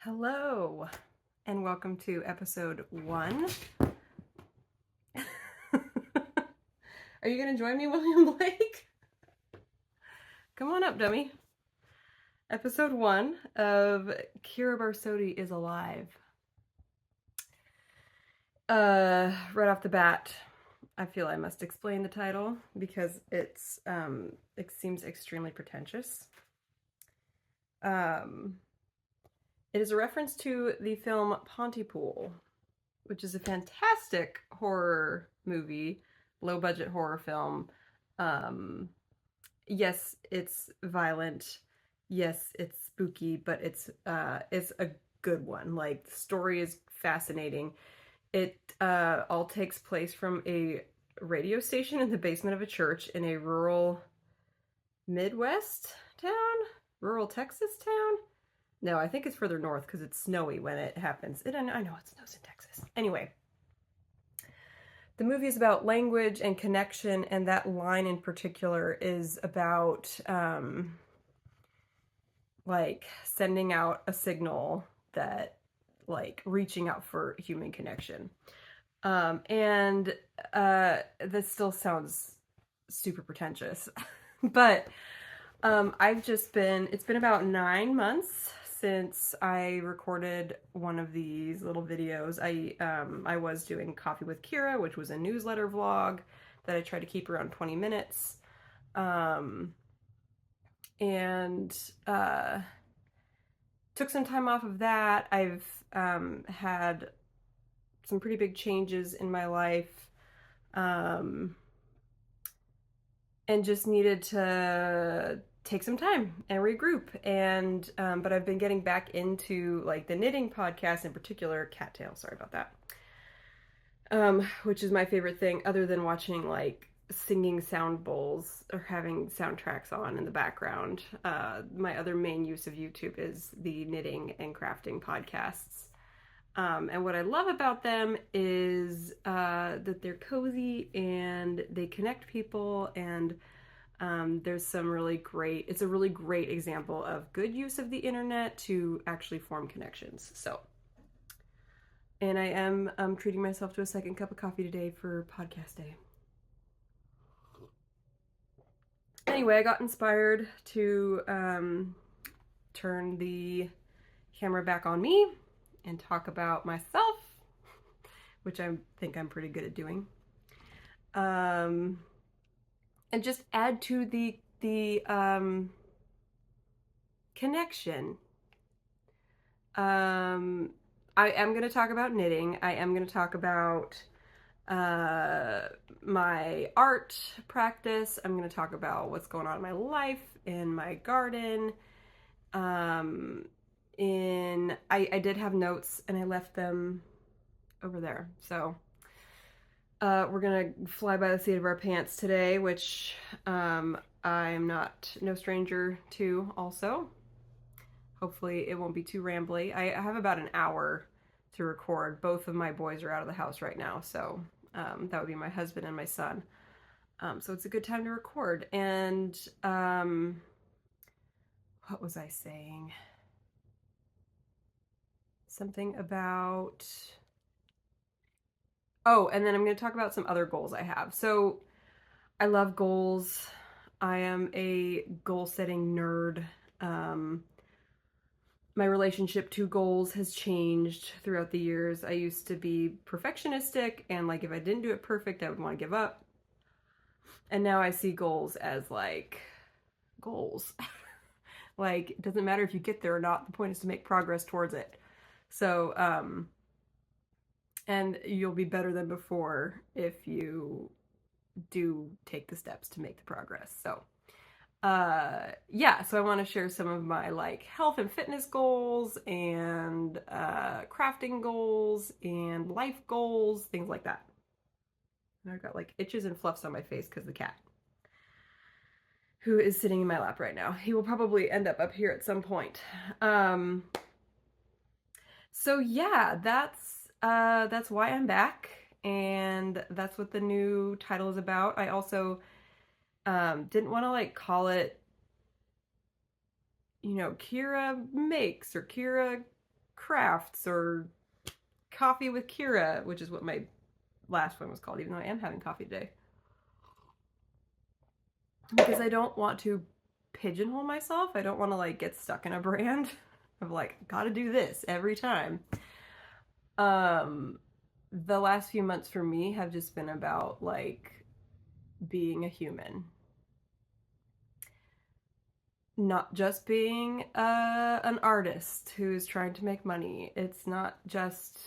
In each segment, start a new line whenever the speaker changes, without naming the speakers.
Hello, and welcome to episode 1. Are you going to join me, William Blake? Come on up, dummy. Episode 1 of Ciara Barsotti is Alive. Right off the bat, I feel I must explain the title because it seems extremely pretentious. It is a reference to the film Pontypool, which is a fantastic horror movie, low-budget horror film. Yes, it's violent. Yes, it's spooky, but it's a good one. Like, the story is fascinating. It all takes place from a radio station in the basement of a church in a rural Midwest town? Rural Texas town? No, I think it's further north because it's snowy when it happens. I know it snows in Texas. Anyway, the movie is about language and connection, and that line in particular is about like sending out a signal that, like, reaching out for human connection. And this still sounds super pretentious, but it's been about 9 months since I recorded one of these little videos. I was doing Coffee with Ciara, which was a newsletter vlog that I tried to keep around 20 minutes. And took some time off of that. I've had some pretty big changes in my life, and just needed to take some time and regroup. And but I've been getting back into, like, the knitting podcast, in particular Cattail, sorry about that, which is my favorite thing other than watching, like, singing sound bowls or having soundtracks on in the background. My other main use of YouTube is the knitting and crafting podcasts. And what I love about them is that they're cozy and they connect people, and there's some really great, it's a really great example of good use of the internet to actually form connections. So, and I am treating myself to a second cup of coffee today for podcast day. Anyway, I got inspired to turn the camera back on me and talk about myself, which I think I'm pretty good at doing. And just add to the connection. I am going to talk about knitting. I am going to talk about my art practice. I'm going to talk about what's going on in my life, in my garden. I did have notes and I left them over there. So we're gonna fly by the seat of our pants today, which I'm no stranger to also. Hopefully it won't be too rambly. I have about an hour to record. Both of my boys are out of the house right now, so that would be my husband and my son. So it's a good time to record. And what was I saying? Something about... Oh, and then I'm going to talk about some other goals I have. So I love goals. I am a goal-setting nerd. My relationship to goals has changed throughout the years. I used to be perfectionistic, and, like, if I didn't do it perfect, I would want to give up. And now I see goals as, like, goals. Like, it doesn't matter if you get there or not. The point is to make progress towards it. So, and you'll be better than before if you do take the steps to make the progress. So, yeah, so I want to share some of my, like, health and fitness goals and crafting goals and life goals, things like that. And I've got, like, itches and fluffs on my face because the cat, who is sitting in my lap right now, he will probably end up here at some point. So yeah, that's why I'm back, and that's what the new title is about. I also didn't want to, like, call it, you know, Ciara Makes or Ciara crafts or coffee with Ciara, which is what my last one was called, even though I am having coffee today. Because I don't want to pigeonhole myself. I don't want to like get stuck in a brand of like, gotta do this every time. The last few months for me have just been about like being a human. Not just being an artist who's trying to make money. It's not just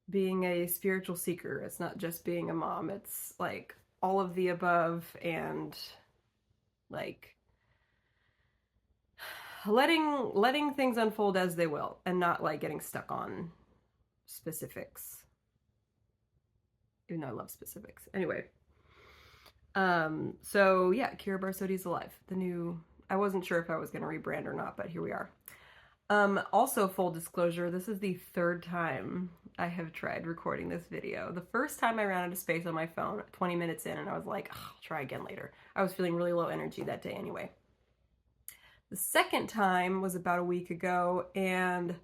being a spiritual seeker. It's not just being a mom. It's like all of the above, and like letting things unfold as they will, and not like getting stuck on specifics. Even though I love specifics. Anyway. So yeah, Ciara Barsotti's alive. The new, I wasn't sure if I was going to rebrand or not, but here we are. Also, full disclosure, this is the third time I have tried recording this video. The first time I ran out of space on my phone 20 minutes in, and I was like, I'll try again later. I was feeling really low energy that day anyway. The second time was about a week ago, and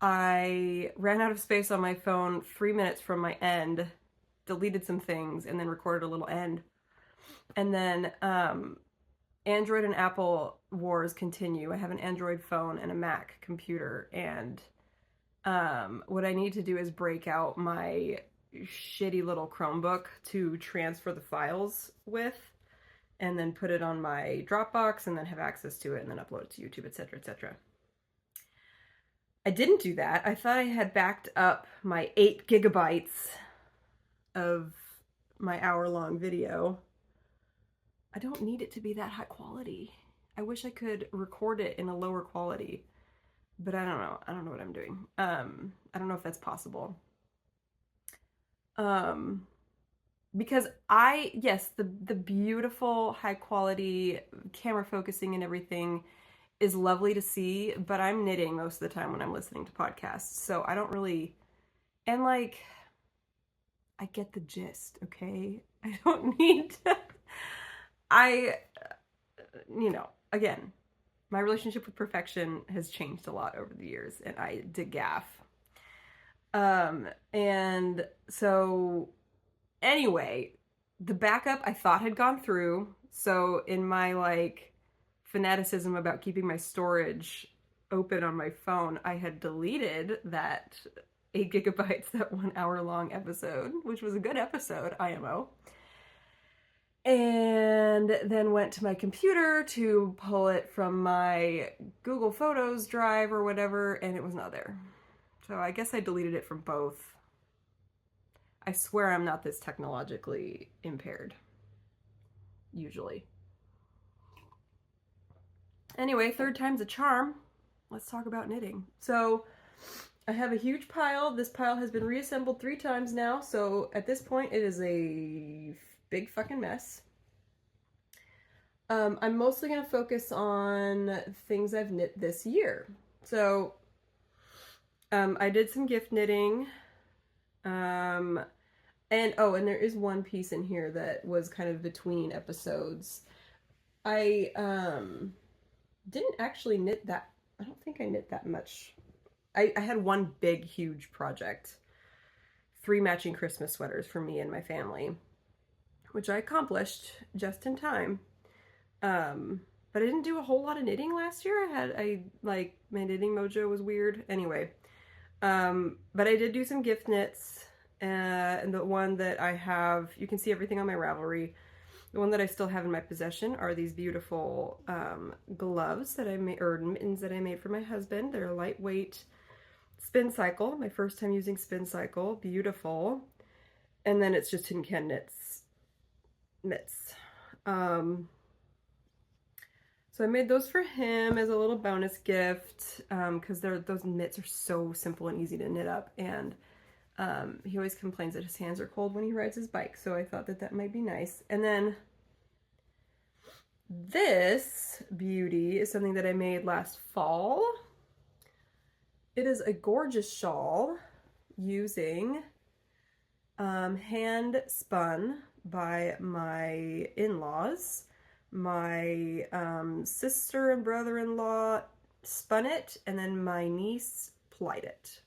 I ran out of space on my phone 3 minutes from my end, deleted some things, and then recorded a little end. And then Android and Apple wars continue. I have an Android phone and a Mac computer, and what I need to do is break out my shitty little Chromebook to transfer the files with, and then put it on my Dropbox, and then have access to it, and then upload it to YouTube, etc., etc. I didn't do that. I thought I had backed up my 8 gigabytes of my hour-long video. I don't need it to be that high quality. I wish I could record it in a lower quality, but I don't know. I don't know what I'm doing. I don't know if that's possible. Because yes, the beautiful high quality camera focusing and everything is lovely to see, but I'm knitting most of the time when I'm listening to podcasts, so I don't really, and like, I get the gist, okay? I don't need to, again, my relationship with perfection has changed a lot over the years, and I did gaff. And so anyway, the backup I thought had gone through. So in my like fanaticism about keeping my storage open on my phone, I had deleted that 8 gigabytes, that 1 hour long episode, which was a good episode, IMO. And then went to my computer to pull it from my Google Photos drive or whatever, and it was not there. So I guess I deleted it from both. I swear I'm not this technologically impaired. Usually. Anyway, third time's a charm. Let's talk about knitting. So I have a huge pile. This pile has been reassembled 3 times now, so at this point it is a big fucking mess. I'm mostly going to focus on things I've knit this year. So I did some gift knitting. And there is one piece in here that was kind of between episodes. I didn't actually knit that. I don't think I knit that much. I had one big, huge project. 3 matching Christmas sweaters for me and my family, which I accomplished just in time. But I didn't do a whole lot of knitting last year. My knitting mojo was weird. Anyway, but I did do some gift knits. And the one that I have, you can see everything on my Ravelry. The one that I still have in my possession are these beautiful gloves that I made, or mittens that I made for my husband. They're a lightweight Spin Cycle. My first time using Spin Cycle. Beautiful. And then it's just Tin Can Knits mitts. So I made those for him as a little bonus gift, because those mitts are so simple and easy to knit up, and he always complains that his hands are cold when he rides his bike, so I thought that might be nice. And then this beauty is something that I made last fall. It is a gorgeous shawl using hand spun by my in-laws. My sister and brother-in-law spun it, and then my niece plied it.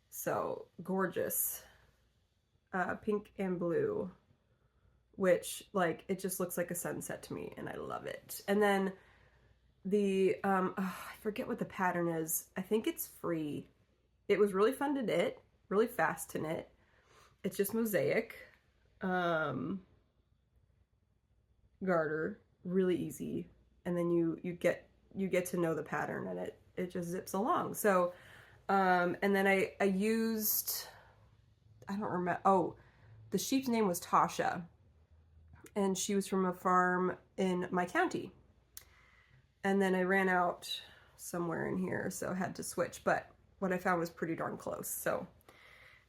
So gorgeous. Pink and blue, which like it just looks like a sunset to me and I love it. And then the I forget what the pattern is. I think it's free. It was really fun to knit, really fast to knit. It's just mosaic. Garter, really easy. And then you get to know the pattern and it just zips along. So and then I used, I don't remember, oh, the sheep's name was Tasha, and she was from a farm in my county. And then I ran out somewhere in here, so I had to switch, but what I found was pretty darn close. So,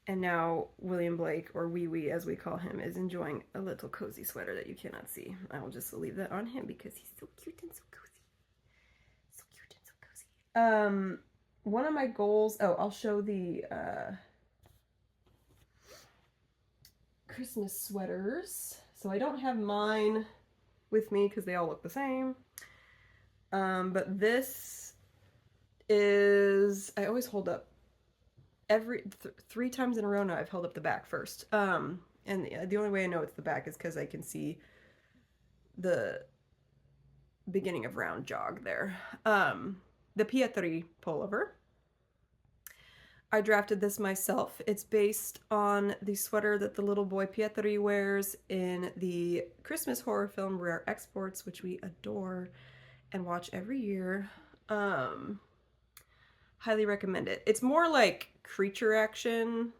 and now William Blake, or Wee Wee as we call him, is enjoying a little cozy sweater that you cannot see. I will just leave that on him because he's so cute and so cozy. So cute and so cozy. One of my goals, oh, I'll show the Christmas sweaters. So I don't have mine with me because they all look the same. But this is, I always hold up three times in a row now. I've held up the back first. And the only way I know it's the back is because I can see the beginning of round jog there. The Pietri pullover. I drafted this myself. It's based on the sweater that the little boy Pietri wears in the Christmas horror film Rare Exports, which we adore and watch every year. Highly recommend it. It's more like creature action,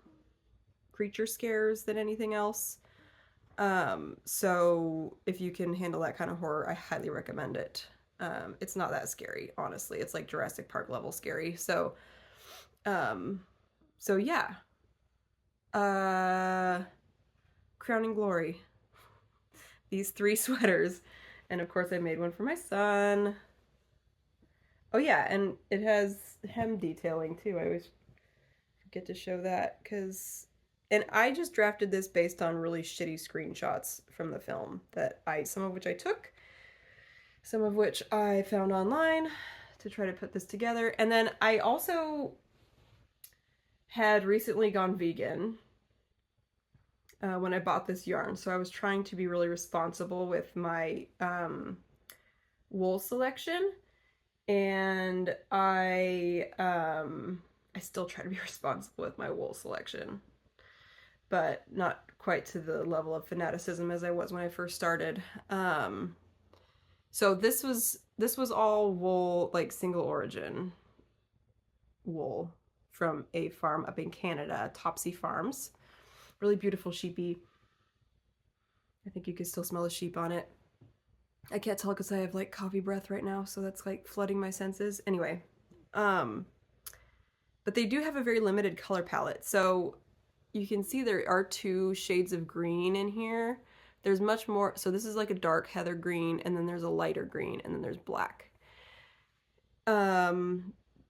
creature scares than anything else. So if you can handle that kind of horror, I highly recommend it. It's not that scary, honestly. It's like Jurassic Park level scary. So yeah. Crowning glory. These 3 sweaters. And of course I made one for my son. Oh yeah, and it has hem detailing too. I always forget to show that and I just drafted this based on really shitty screenshots from the film that some of which I took, some of which I found online to try to put this together. And then I also had recently gone vegan when I bought this yarn. So I was trying to be really responsible with my wool selection. And I still try to be responsible with my wool selection, but not quite to the level of fanaticism as I was when I first started. So this was all wool, like single origin wool from a farm up in Canada, Topsy Farms. Really beautiful sheepy. I think you can still smell the sheep on it. I can't tell because I have like coffee breath right now, so that's like flooding my senses. Anyway, but they do have a very limited color palette. So you can see there are 2 shades of green in here. There's much more. So this is like a dark heather green, and then there's a lighter green, and then there's black.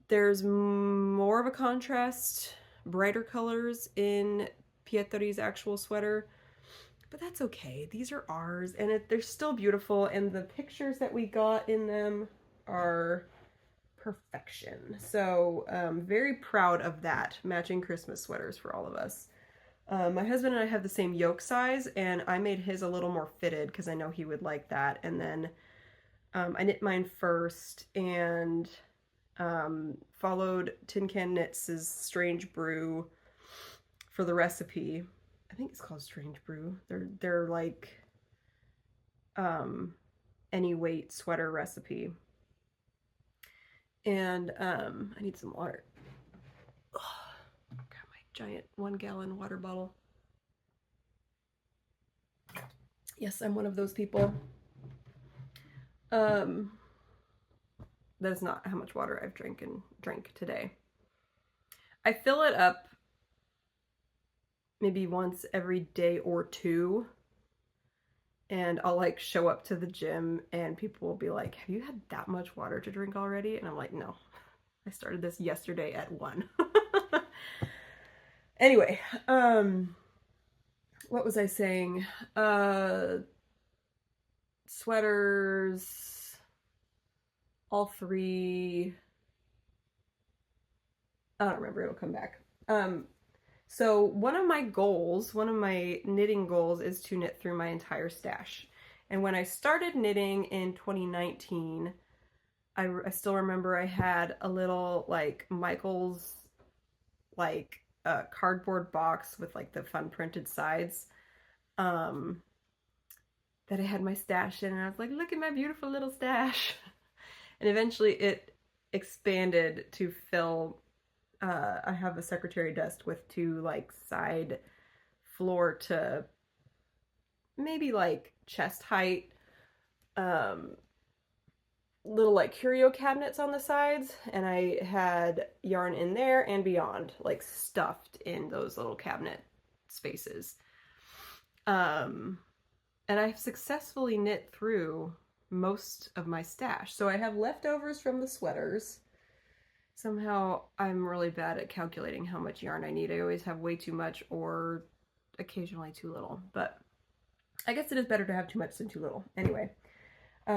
There's more of a contrast, brighter colors in Pietri's actual sweater. But that's okay. These are ours, and they're still beautiful, and the pictures that we got in them are perfection. So very proud of that. Matching Christmas sweaters for all of us. My husband and I have the same yoke size, and I made his a little more fitted because I know he would like that. And then I knit mine first and followed Tin Can Knits' Strange Brew for the recipe. I think it's called Strange Brew. They're like any weight sweater recipe. And I need some water. Ugh, got my giant 1-gallon water bottle. Yes, I'm one of those people. That is not how much water I've drank today. I fill it up maybe once every day or 2, and I'll like show up to the gym and people will be like, have you had that much water to drink already? And I'm like, no, I started this yesterday at 1. Anyway, what was I saying? Sweaters, all 3. I don't remember, it'll come back. So one of my knitting goals is to knit through my entire stash. And when I started knitting in 2019, I still remember I had a little like Michael's like cardboard box with like the fun printed sides that I had my stash in, and I was like, look at my beautiful little stash. And eventually it expanded to fill I have a secretary desk with two like side floor to maybe like chest height little like curio cabinets on the sides, and I had yarn in there and beyond, like stuffed in those little cabinet spaces. And I've successfully knit through most of my stash. So I have leftovers from the sweaters. Somehow I'm really bad at calculating how much yarn I need. I always have way too much or occasionally too little, but I guess it is better to have too much than too little. Anyway,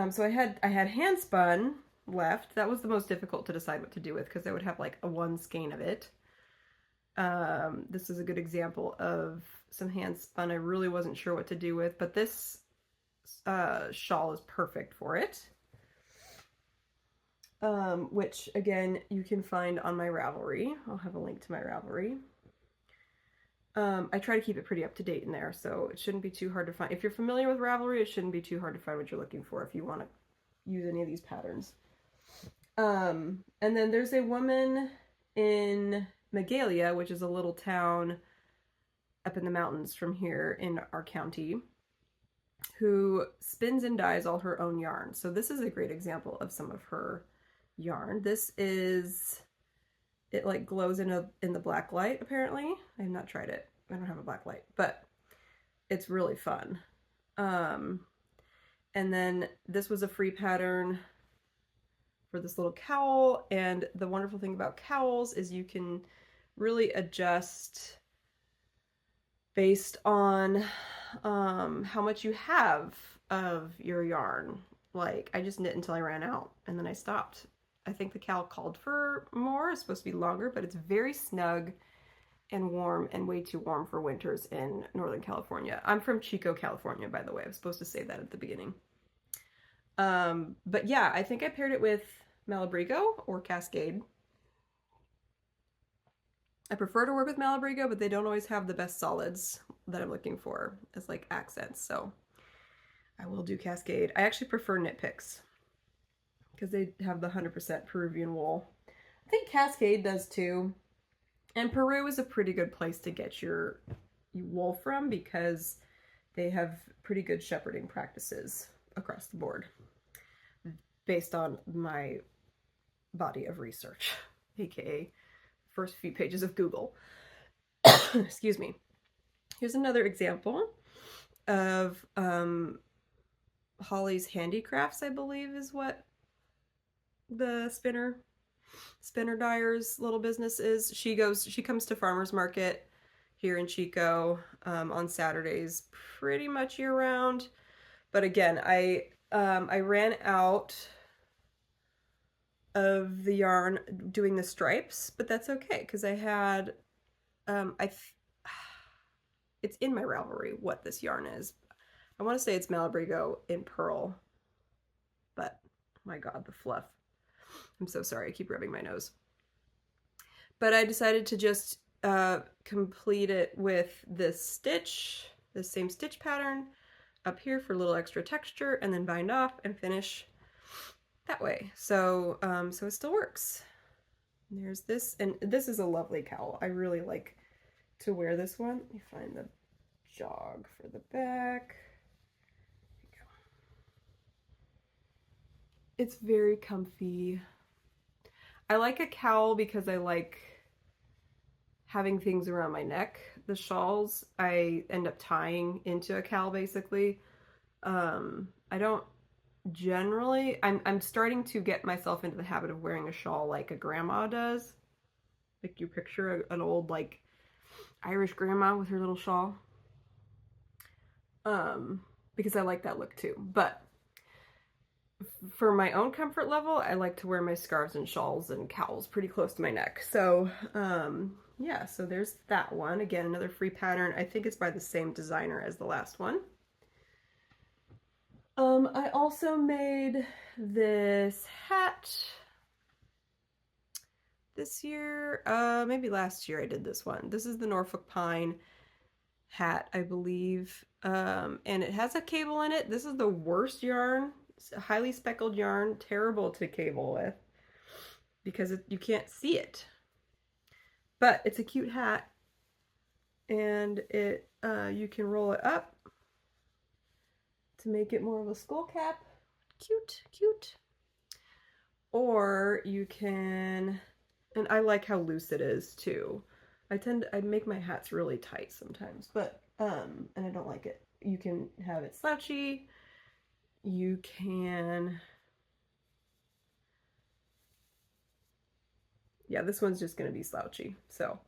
so I had hand spun left. That was the most difficult to decide what to do with because I would have like a one skein of it. This is a good example of some hand spun I really wasn't sure what to do with, but this shawl is perfect for it. Which again you can find on my Ravelry. I'll have a link to my Ravelry. I try to keep it pretty up to date in there, so it shouldn't be too hard to find. If you're familiar with Ravelry, it shouldn't be too hard to find what you're looking for if you want to use any of these patterns. And then there's a woman in Magalia, which is a little town up in the mountains from here in our county, who spins and dyes all her own yarn. So this is a great example of some of her yarn. This is, it like glows in the black light apparently. I have not tried it. I don't have a black light, but it's really fun. And then this was a free pattern for this little cowl, and the wonderful thing about cowls is you can really adjust based on how much you have of your yarn. Like I just knit until I ran out and then I stopped. I think the cowl called for more. It's supposed to be longer, but it's very snug and warm, and way too warm for winters in Northern California. I'm from Chico, California, by the way. I was supposed to say that at the beginning. But yeah, I think I paired it with Malabrigo or Cascade. I prefer to work with Malabrigo, but they don't always have the best solids that I'm looking for as like accents, so I will do Cascade. I actually prefer Knit Picks because they have the 100% Peruvian wool. I think Cascade does too. And Peru is a pretty good place to get your wool from because they have pretty good shepherding practices across the board based on my body of research, aka first few pages of Google. Excuse me. Here's another example of Holly's Handicrafts, I believe is what the spinner dyer's little business is. She comes to farmers market here in Chico on Saturdays pretty much year round. But again, I ran out of the yarn doing the stripes, but that's okay because I had it's in my Ravelry what this yarn is. I want to say it's Malabrigo in Pearl, but my god, the fluff. I'm so sorry, I keep rubbing my nose. But I decided to just complete it with this stitch, this same stitch pattern up here for a little extra texture, and then bind off and finish that way. So so it still works. And there's this, and this is a lovely cowl. I really like to wear this one. Let me find the jog for the back. It's very comfy. I like a cowl because I like having things around my neck. The shawls I end up tying into a cowl basically. I don't generally, I'm starting to get myself into the habit of wearing a shawl like a grandma does. Like you picture an old like Irish grandma with her little shawl. Because I like that look too. But for my own comfort level, I like to wear my scarves and shawls and cowls pretty close to my neck. So, yeah, so there's that one. Again, another free pattern. I think it's by the same designer as the last one. I also made this hat this year. Maybe last year I did this one. This is the Norfolk Pine hat, I believe. And it has a cable in it. This is the worst yarn. It's a highly speckled yarn, terrible to cable with because you can't see it. But it's a cute hat, and it you can roll it up to make it more of a skull cap. Cute, cute. Or you can, and I like how loose it is too. I make my hats really tight sometimes, but and I don't like it. You can have it slouchy. You can, yeah, this one's just gonna be slouchy. So,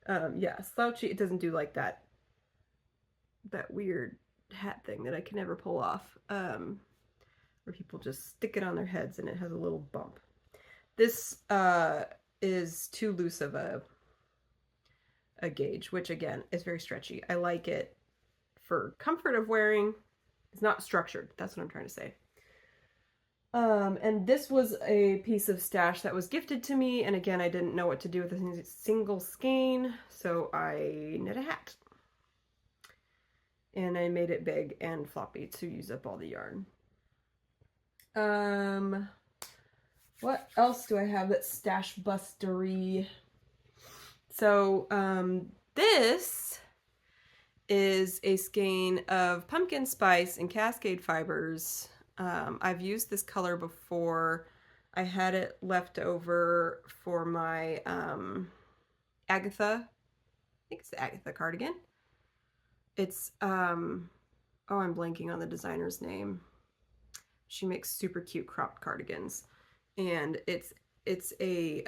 yeah, slouchy. It doesn't do like that weird hat thing that I can never pull off, where people just stick it on their heads and it has a little bump. This is too loose of a gauge, which again is very stretchy. I like it for comfort of wearing. It's not structured. That's what I'm trying to say. And this was a piece of stash that was gifted to me, and again, I didn't know what to do with a single skein, so I knit a hat. And I made it big and floppy to use up all the yarn. What else do I have that's stash bustery? So, this is a skein of pumpkin spice and cascade fibers. I've used this color before. I had it left over for my Agatha, I think it's the Agatha cardigan. It's, oh, I'm blanking on the designer's name. She makes super cute cropped cardigans. And it's a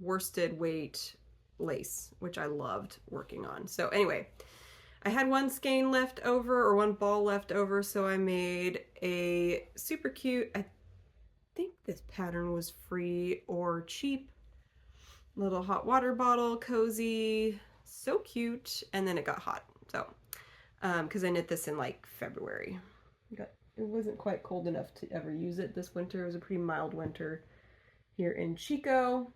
worsted weight lace, which I loved working on. So anyway, I had one skein left over, or one ball left over, so I made a super cute, I think this pattern was free or cheap, little hot water bottle, cozy, so cute. And then it got hot, so because I knit this in like February. It wasn't quite cold enough to ever use it this winter. It was a pretty mild winter here in Chico.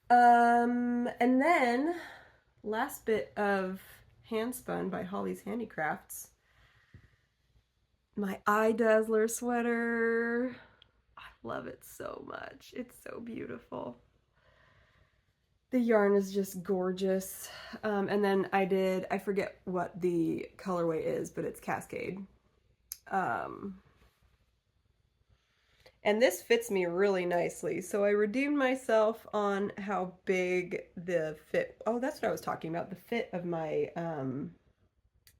And then last bit of hand spun by Holly's Handicrafts, my eye dazzler sweater. I love it so much. It's so beautiful. The yarn is just gorgeous. And then I forget what the colorway is, but it's Cascade. And this fits me really nicely. So I redeemed myself on how big the fit. Oh, that's what I was talking about. The fit of my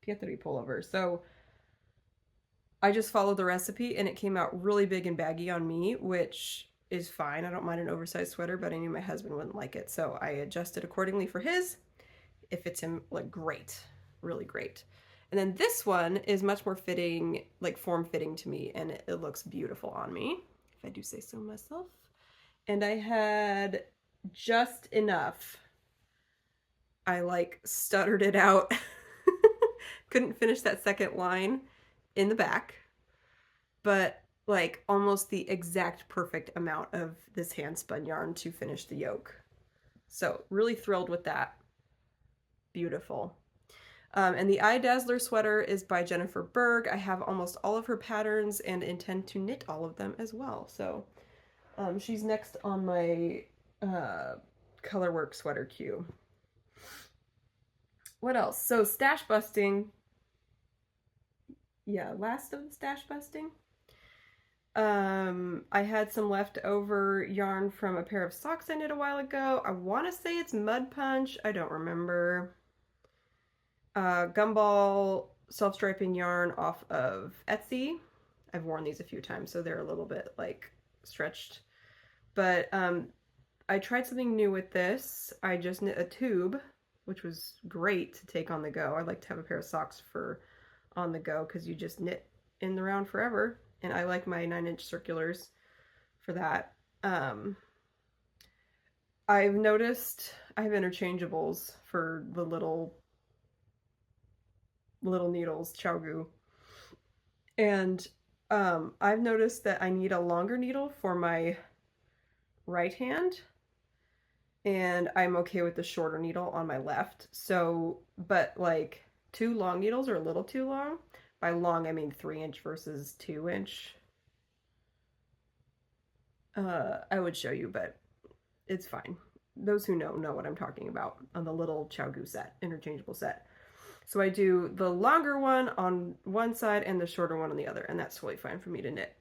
Pietri pullover. So I just followed the recipe and it came out really big and baggy on me, which is fine. I don't mind an oversized sweater, but I knew my husband wouldn't like it. So I adjusted accordingly for his. It fits him like great, really great. And then this one is much more fitting, like form-fitting to me, and it looks beautiful on me, if I do say so myself. And I had just enough. I like stuttered it out. Couldn't finish that second line in the back, but like almost the exact perfect amount of this hand spun yarn to finish the yoke. So really thrilled with that. Beautiful. And the Eye Dazzler sweater is by Jennifer Berg. I have almost all of her patterns and intend to knit all of them as well. So she's next on my colorwork sweater queue. What else? So stash busting. Yeah, last of the stash busting. I had some leftover yarn from a pair of socks I knit a while ago. I want to say it's Mud Punch. I don't remember. Gumball self-striping yarn off of Etsy. I've worn these a few times, so they're a little bit like stretched. But I tried something new with this. I just knit a tube, which was great to take on the go. I like to have a pair of socks for on the go because you just knit in the round forever, and I like my 9-inch circulars for that. I've noticed I have interchangeables for the little needles, ChiaoGoo, and I've noticed that I need a longer needle for my right hand, and I'm okay with the shorter needle on my left. So, but like 2 long needles are a little too long. By long, I mean 3-inch versus 2-inch. I would show you, but it's fine. Those who know what I'm talking about on the little ChiaoGoo set, interchangeable set. So I do the longer one on one side and the shorter one on the other, and that's totally fine for me to knit.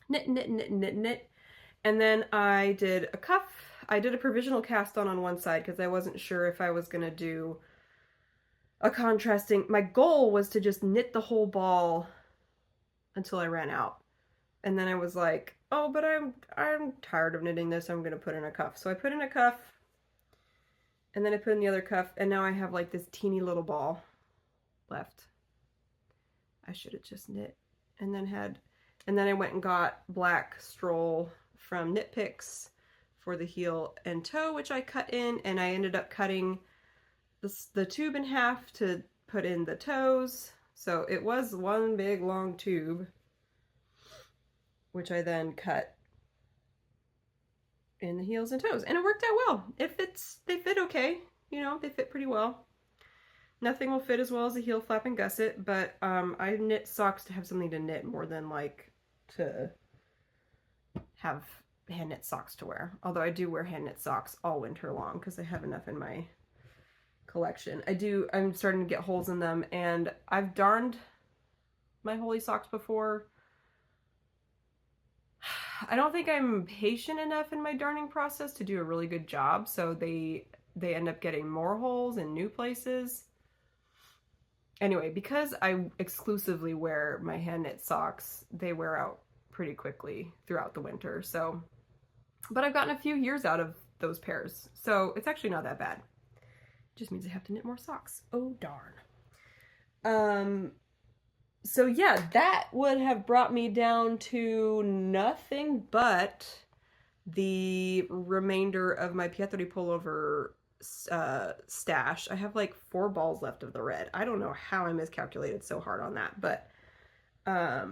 Knit, knit, knit, knit, knit. And then I did a cuff. I did a provisional cast on one side because I wasn't sure if I was going to do a contrasting. My goal was to just knit the whole ball until I ran out. And then I was like, oh, but I'm tired of knitting this. I'm going to put in a cuff. So I put in a cuff, and then I put in the other cuff, and now I have like this teeny little ball left. I should have just knit and then I went and got black stroll from Knit Picks for the heel and toe, which I cut in, and I ended up cutting the tube in half to put in the toes. So it was one big long tube, which I then cut in the heels and toes, and it worked out well. They fit okay, you know, they fit pretty well. Nothing will fit as well as a heel flap and gusset, but I knit socks to have something to knit more than like to have hand knit socks to wear. Although I do wear hand knit socks all winter long because I have enough in my collection. I'm starting to get holes in them, and I've darned my holey socks before. I don't think I'm patient enough in my darning process to do a really good job, so they end up getting more holes in new places. Anyway, because I exclusively wear my hand knit socks, they wear out pretty quickly throughout the winter. So, but I've gotten a few years out of those pairs, so it's actually not that bad. It just means I have to knit more socks. Oh darn. So yeah, that would have brought me down to nothing but the remainder of my Pietre pullover stash. I have like 4 balls left of the red. I don't know how I miscalculated so hard on that, but I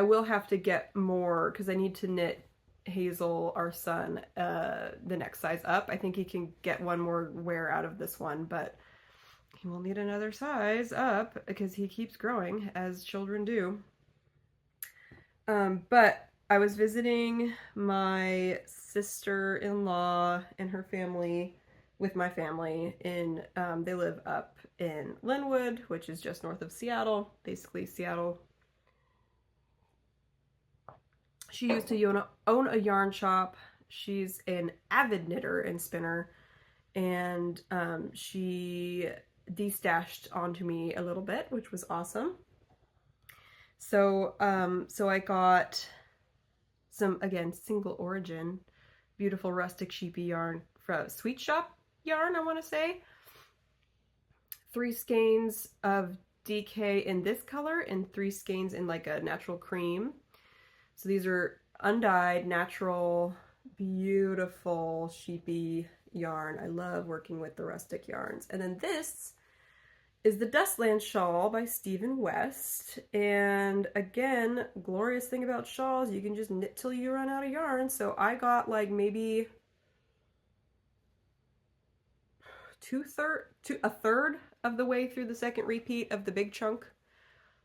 will have to get more because I need to knit Hazel, our son, the next size up. I think he can get one more wear out of this one, but he will need another size up because he keeps growing, as children do. But I was visiting my sister-in-law and her family with my family in, they live up in Linwood, which is just north of Seattle, basically Seattle. She used to own a yarn shop. She's an avid knitter and spinner, and she destashed onto me a little bit, which was awesome. So I got some, again, single origin, beautiful rustic sheepy yarn from Sweet Shop yarn, I want to say. 3 skeins of DK in this color and 3 skeins in like a natural cream. So these are undyed, natural, beautiful sheepy yarn. I love working with the rustic yarns. And then this is the Dustland Shawl by Stephen West. And again, glorious thing about shawls, you can just knit till you run out of yarn. So I got like maybe a third of the way through the second repeat of the big chunk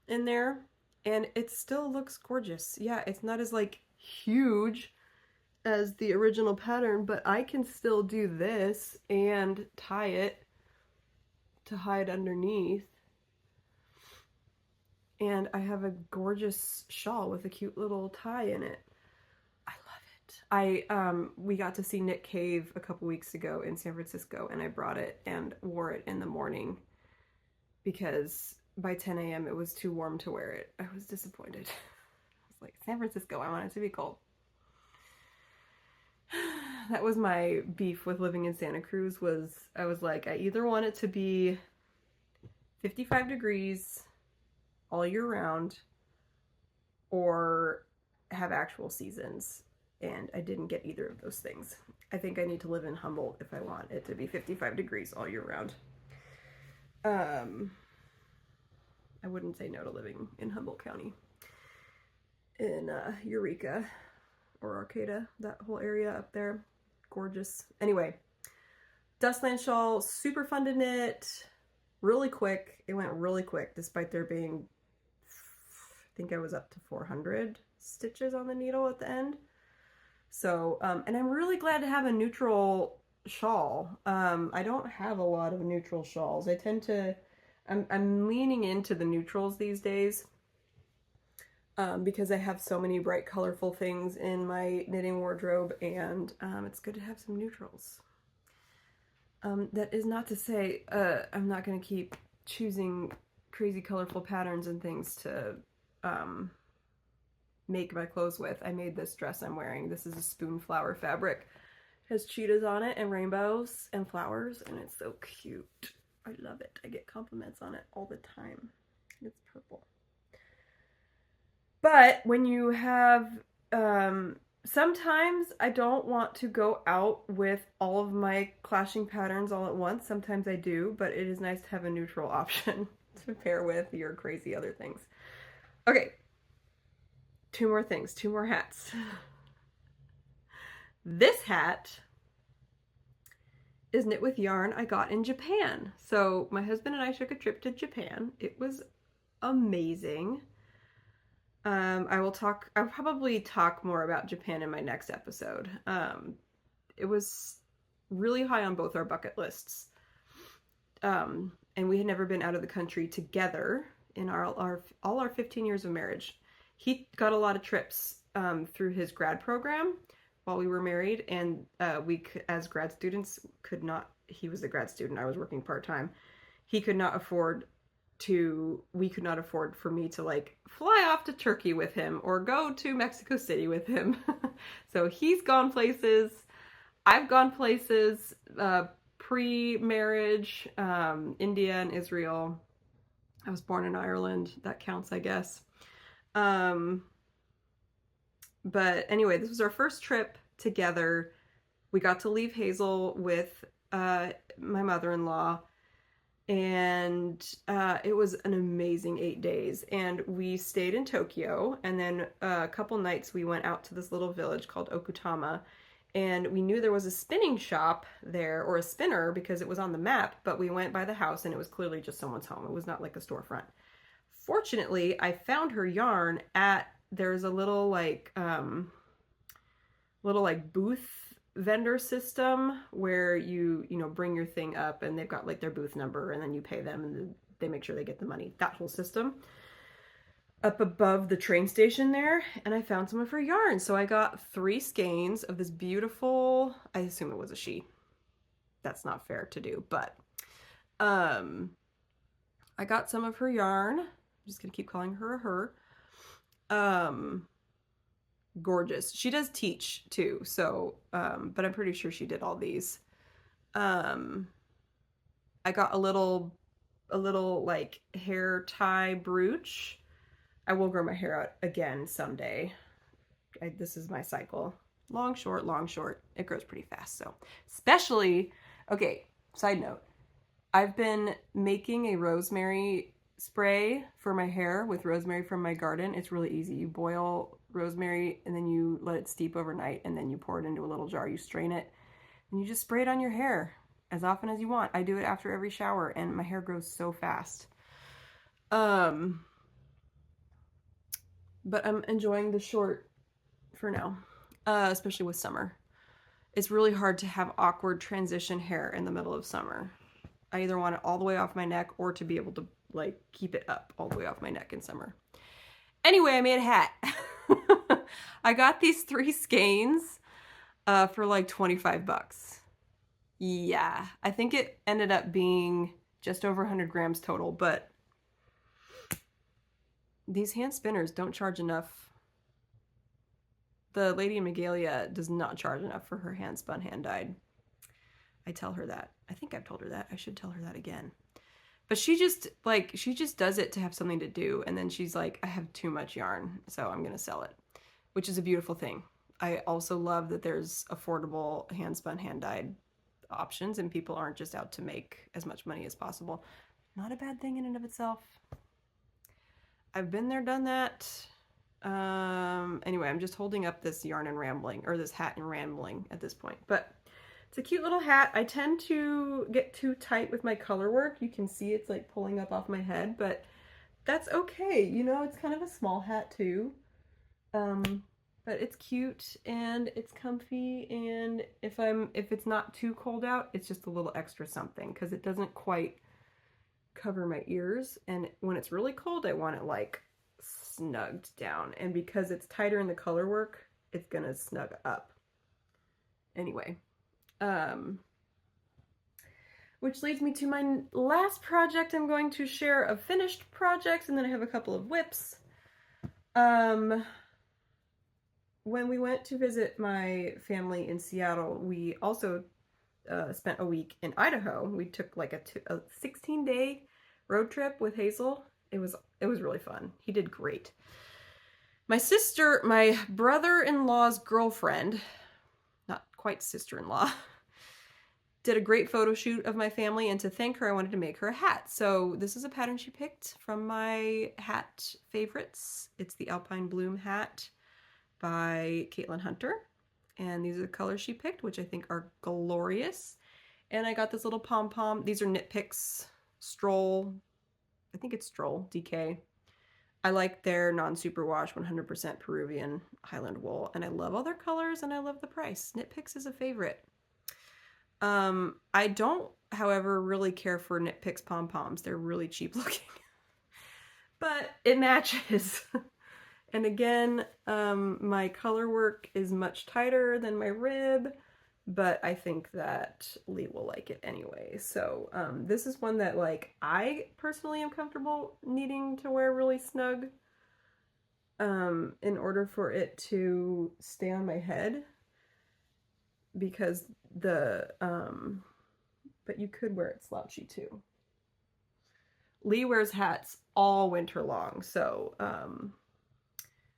in there, and it still looks gorgeous. Yeah, it's not as like huge as the original pattern, but I can still do this and tie it to hide underneath. And I have a gorgeous shawl with a cute little tie in it. I love it. We got to see Knit Cave a couple weeks ago in San Francisco, and I brought it and wore it in the morning because by 10 a.m. it was too warm to wear it. I was disappointed. I was like, San Francisco, I want it to be cold. That was my beef with living in Santa Cruz, I was like, I either want it to be 55 degrees all year round or have actual seasons. And I didn't get either of those things. I think I need to live in Humboldt if I want it to be 55 degrees all year round. I wouldn't say no to living in Humboldt County. In Eureka or Arcata, that whole area up there. Gorgeous. Anyway, Dustland shawl, super fun to knit. Really quick. It went really quick despite there being, I think I was up to 400 stitches on the needle at the end. So, and I'm really glad to have a neutral shawl. I don't have a lot of neutral shawls. I tend to, I'm leaning into the neutrals these days. Because I have so many bright, colorful things in my knitting wardrobe, and it's good to have some neutrals. That is not to say I'm not going to keep choosing crazy, colorful patterns and things to make my clothes with. I made this dress I'm wearing. This is a spoon flower fabric. It has cheetahs on it and rainbows and flowers, and it's so cute. I love it. I get compliments on it all the time. It's purple. But when you have, sometimes I don't want to go out with all of my clashing patterns all at once. Sometimes I do, but it is nice to have a neutral option to pair with your crazy other things. Okay, 2 more things, 2 more hats. This hat is knit with yarn I got in Japan. So my husband and I took a trip to Japan. It was amazing. I'll probably talk more about Japan in my next episode. It was really high on both our bucket lists. And we had never been out of the country together in all our 15 years of marriage. He got a lot of trips through his grad program while we were married, and we, as grad students, could not. He was a grad student. I was working part-time. We could not afford for me to like fly off to Turkey with him or go to Mexico City with him. So he's gone places. I've gone places pre-marriage, India and Israel. I was born in Ireland. That counts, I guess. But anyway, this was our first trip together. We got to leave Hazel with my mother-in-law. And it was an amazing 8 days, and we stayed in Tokyo, and then a couple nights we went out to this little village called Okutama, and we knew there was a spinning shop there, or a spinner, because it was on the map, but we went by the house and it was clearly just someone's home. It was not like a storefront. Fortunately, I found her yarn there's a little booth vendor system where you bring your thing up and they've got like their booth number and then you pay them and they make sure they get the money. That whole system up above the train station there, and I found some of her yarn. So I got 3 skeins of this beautiful, I assume it was a she. That's not fair to do, but I got some of her yarn. I'm just gonna keep calling her a her. Gorgeous. She does teach too, so but I'm pretty sure she did all these. I got a little like hair tie brooch. I will grow my hair out again someday. This is my cycle. Long, short, long, short. It grows pretty fast. So especially, okay, side note, I've been making a rosemary spray for my hair with rosemary from my garden. It's really easy. You boil rosemary and then you let it steep overnight and then you pour it into a little jar. You strain it and you just spray it on your hair as often as you want. I do it after every shower and my hair grows so fast. But I'm enjoying the short for now, especially with summer. It's really hard to have awkward transition hair in the middle of summer. I either want it all the way off my neck or to be able to like keep it up all the way off my neck in summer. Anyway, I made a hat. I got these 3 skeins for like 25 bucks. Yeah, I think it ended up being just over 100 grams total, but these hand spinners don't charge enough. The lady in Magalia does not charge enough for her hand spun, hand dyed. I tell her that. I think I've told her that. I should tell her that again. But she just does it to have something to do, and then she's like, I have too much yarn, so I'm gonna sell it, which is a beautiful thing. I also love that there's affordable hand spun, hand dyed options, and people aren't just out to make as much money as possible. Not a bad thing in and of itself. I've been there, done that. Anyway, I'm just holding up this yarn and rambling, or this hat and rambling at this point, but it's a cute little hat. I tend to get too tight with my color work. You can see it's like pulling up off my head, but that's okay. You know, it's kind of a small hat too. But it's cute and it's comfy, and if it's not too cold out, it's just a little extra something because it doesn't quite cover my ears, and when it's really cold, I want it like snugged down, and because it's tighter in the color work, it's gonna snug up. Anyway, which leads me to my last project I'm going to share of finished projects, and then I have a couple of whips. When we went to visit my family in Seattle, we also spent a week in Idaho. We took like a 16-day road trip with Hazel. It was really fun. He did great. My brother-in-law's girlfriend, not quite sister-in-law, did a great photo shoot of my family, and to thank her, I wanted to make her a hat. So this is a pattern she picked from my hat favorites. It's the Alpine Bloom hat by Caitlin Hunter, and these are the colors she picked, which I think are glorious. And I got this little pom-pom. These are Knit Picks Stroll, I think it's Stroll DK. I like their non-superwash 100% Peruvian Highland wool, and I love all their colors, and I love the price. Knit Picks is a favorite. I don't, however, really care for Knit Picks pom-poms. They're really cheap looking, but it matches. And again, my color work is much tighter than my rib, but I think that Lee will like it anyway. So this is one that like I personally am comfortable needing to wear really snug in order for it to stay on my head, because but you could wear it slouchy too. Lee wears hats all winter long, so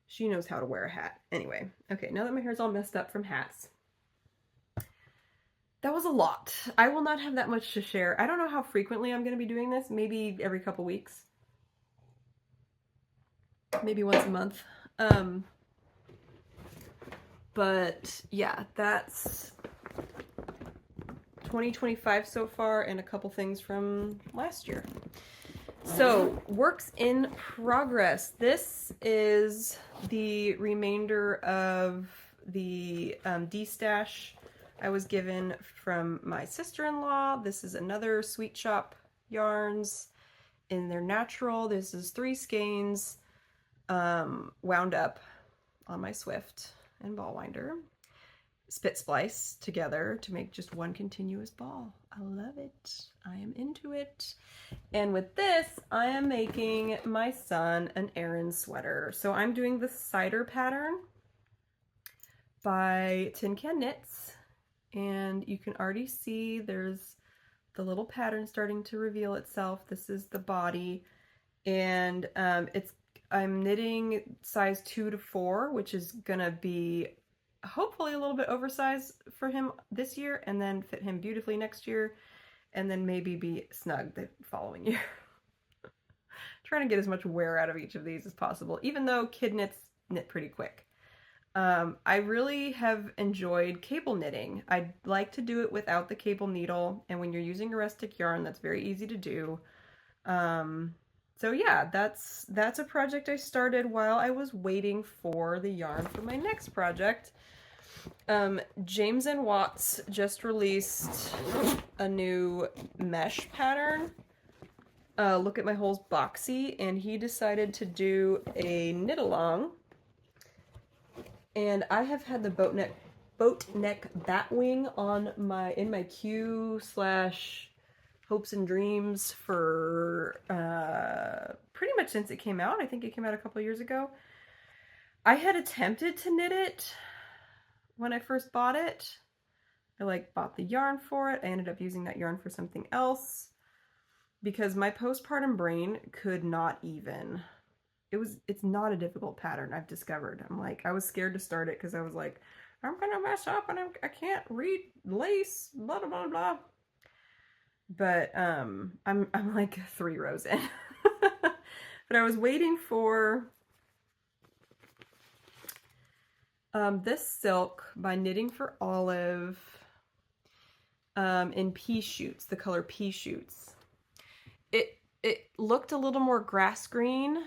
she knows how to wear a hat. Anyway, okay, now that my hair's all messed up from hats, that was a lot. I will not have that much to share. I don't know how frequently I'm going to be doing this. Maybe every couple weeks. Maybe once a month. But yeah, that's 2025 so far, and a couple things from last year. So, works in progress. This is the remainder of the D-stash I was given from my sister-in-law. This is another Sweet Shop yarns in their natural. This is 3 skeins wound up on my Swift and ball winder. Spit splice together to make just one continuous ball. I love it. I am into it. And with this, I am making my son an Aran sweater. So I'm doing the cider pattern by Tin Can Knits, and you can already see there's the little pattern starting to reveal itself. This is the body, and I'm knitting size 2 to 4, which is gonna be hopefully a little bit oversized for him this year, and then fit him beautifully next year, and then maybe be snug the following year. Trying to get as much wear out of each of these as possible, even though kid knits knit pretty quick. I really have enjoyed cable knitting. I'd like to do it without the cable needle, and when you're using a rustic yarn, that's very easy to do. So yeah, that's a project I started while I was waiting for the yarn for my next project. James and Watts just released a new mesh pattern. Look at My Holes Boxy, and he decided to do a knit along. And I have had the boat neck batwing on in my queue / hopes and dreams for pretty much since it came out. I think it came out a couple years ago. I had attempted to knit it when I first bought it. I bought the yarn for it. I ended up using that yarn for something else. because my postpartum brain could not even. It's not a difficult pattern, I've discovered. I'm like, I was scared to start it because I was like, I'm gonna mess up and I can't read lace, blah blah blah blah. But I'm like 3 rows in. But I was waiting for this silk by Knitting for Olive in Pea Shoots, the color Pea Shoots. It looked a little more grass green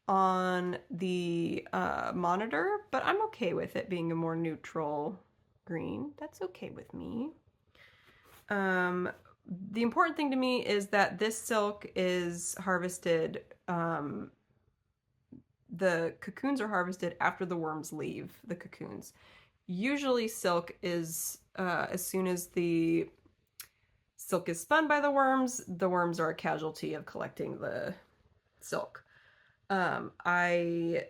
on the monitor, but I'm okay with it being a more neutral green. That's okay with me. The important thing to me is that this silk is harvested, the cocoons are harvested after the worms leave the cocoons. Usually silk is, as soon as the silk is spun by the worms are a casualty of collecting the silk. I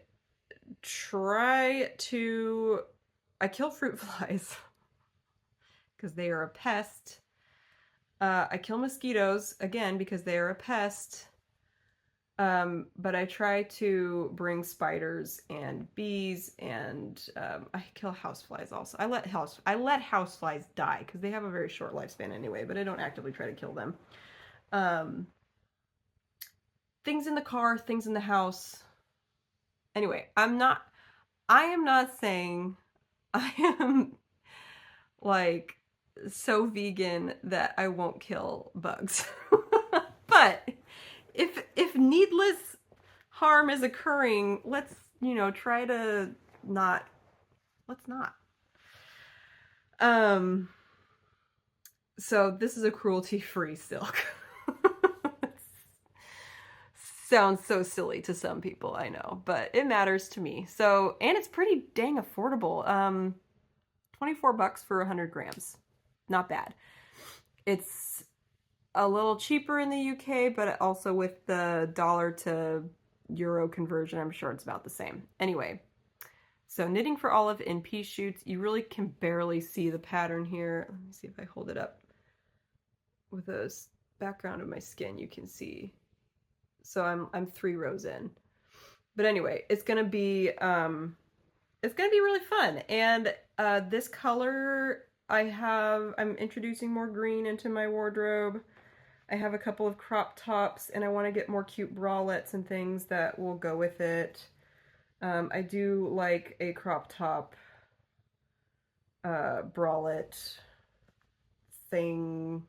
kill fruit flies because they are a pest. I kill mosquitoes, again, because they are a pest. But I try to bring spiders and bees, and I kill houseflies also. I let houseflies die because they have a very short lifespan anyway, but I don't actively try to kill them. Things in the car, things in the house. Anyway, I am not saying I am like so vegan that I won't kill bugs. But if needless harm is occurring, let's, try to not. Let's not. So this is a cruelty-free silk. Sounds so silly to some people, I know, but it matters to me. So, and it's pretty dang affordable. $24 for 100 grams. Not bad. It's a little cheaper in the UK, but also with the dollar to euro conversion, I'm sure it's about the same. Anyway, so Knitting for Olive in Pea Shoots. You really can barely see the pattern here. Let me see if I hold it up with a background of my skin. You can see. So I'm 3 rows in. But anyway, it's gonna be really fun. And this color, I'm introducing more green into my wardrobe. I have a couple of crop tops, and I want to get more cute bralettes and things that will go with it. I do like a crop top bralette thing,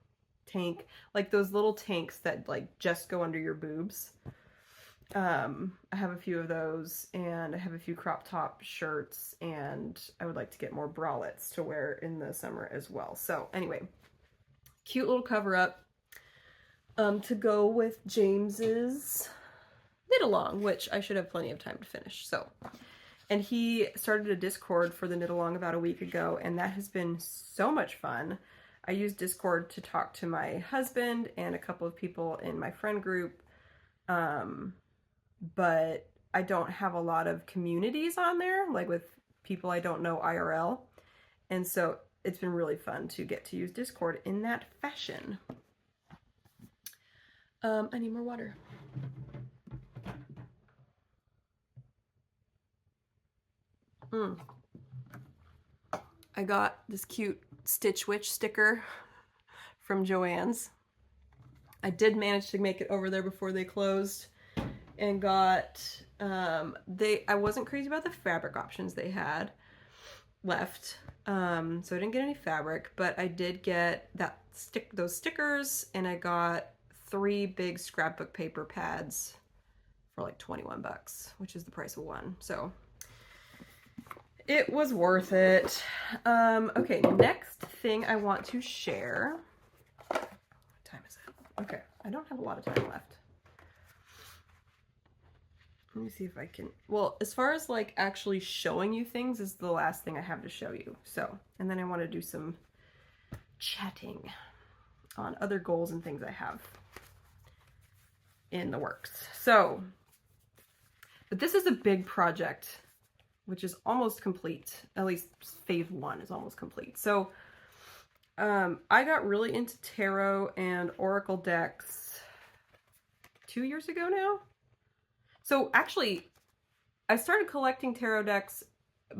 tank, like those little tanks that like just go under your boobs. I have a few of those, and I have a few crop top shirts, and I would like to get more bralettes to wear in the summer as well. So anyway, cute little cover up to go with James's knit along, which I should have plenty of time to finish. So, and he started a Discord for the knit along about a week ago, and that has been so much fun. I use Discord to talk to my husband and a couple of people in my friend group, but I don't have a lot of communities on there, like with people I don't know IRL, and so it's been really fun to get to use Discord in that fashion. I need more water. I got this cute Stitch Witch sticker from Joann's. I did manage to make it over there before they closed, and got I wasn't crazy about the fabric options they had left, so I didn't get any fabric, but I did get those stickers, and I got 3 big scrapbook paper pads for like $21, which is the price of one. So it was worth it. Okay, next thing I want to share. What time is it? Okay, I don't have a lot of time left. Let me see if I can. Well, as far as like actually showing you things is the last thing I have to show you. So, and then I want to do some chatting on other goals and things I have in the works. So, but this is a big project, which is almost complete. At least phase 1 is almost complete. So I got really into tarot and oracle decks 2 years ago now. So actually, I started collecting tarot decks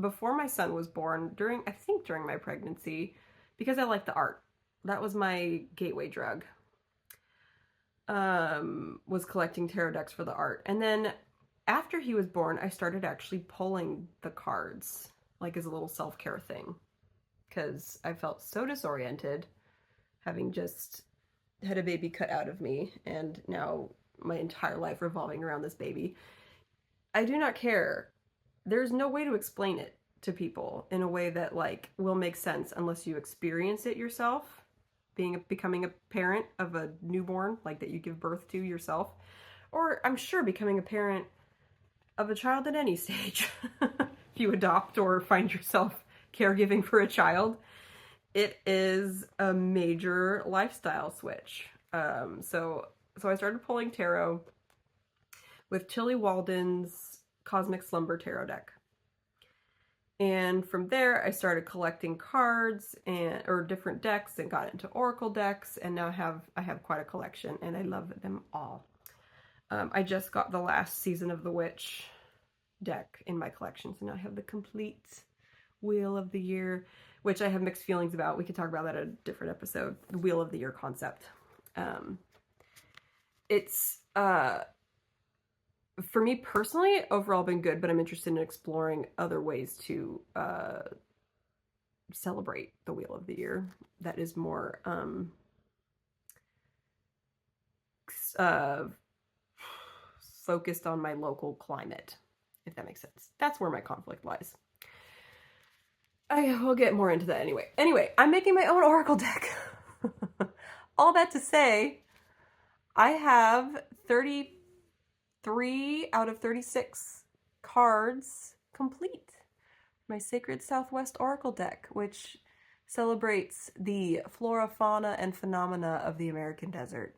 before my son was born, I think during my pregnancy, because I like the art. That was my gateway drug. Was collecting tarot decks for the art. And then after he was born, I started actually pulling the cards, like as a little self-care thing, because I felt so disoriented, having just had a baby cut out of me, and now my entire life revolving around this baby. I do not care. There's no way to explain it to people in a way that like will make sense unless you experience it yourself, becoming a parent of a newborn, like that you give birth to yourself, or I'm sure becoming a parent of a child at any stage. If you adopt or find yourself caregiving for a child, it is a major lifestyle switch. So I started pulling tarot with Tilly Walden's Cosmic Slumber Tarot deck. And from there, I started collecting cards or different decks, and got into oracle decks, and now I have quite a collection, and I love them all. I just got the last Season of the Witch deck in my collection, so now I have the complete Wheel of the Year, which I have mixed feelings about. We could talk about that at a different episode. The Wheel of the Year concept. It's for me personally, overall been good, but I'm interested in exploring other ways to celebrate the Wheel of the Year that is more focused on my local climate, if that makes sense. That's where my conflict lies. I will get more into that anyway. Anyway, I'm making my own oracle deck. All that to say, I have 33 out of 36 cards complete. My Sacred Southwest Oracle deck, which celebrates the flora, fauna, and phenomena of the American desert.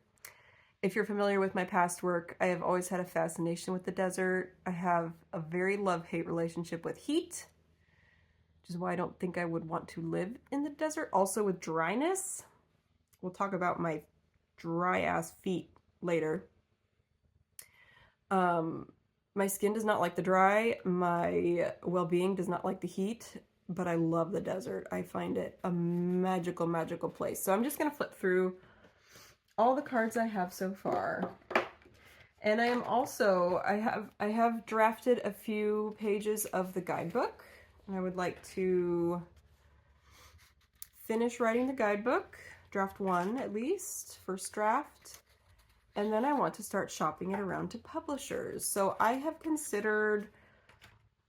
If you're familiar with my past work, I have always had a fascination with the desert. I have a very love-hate relationship with heat, which is why I don't think I would want to live in the desert. Also with dryness. We'll talk about my dry-ass feet later. My skin does not like the dry. My well-being does not like the heat, but I love the desert. I find it a magical, magical place. So I'm just going to flip through all the cards I have so far. And I am also, I have drafted a few pages of the guidebook, and I would like to finish writing the guidebook, draft 1 at least, first draft, and then I want to start shopping it around to publishers. So I have considered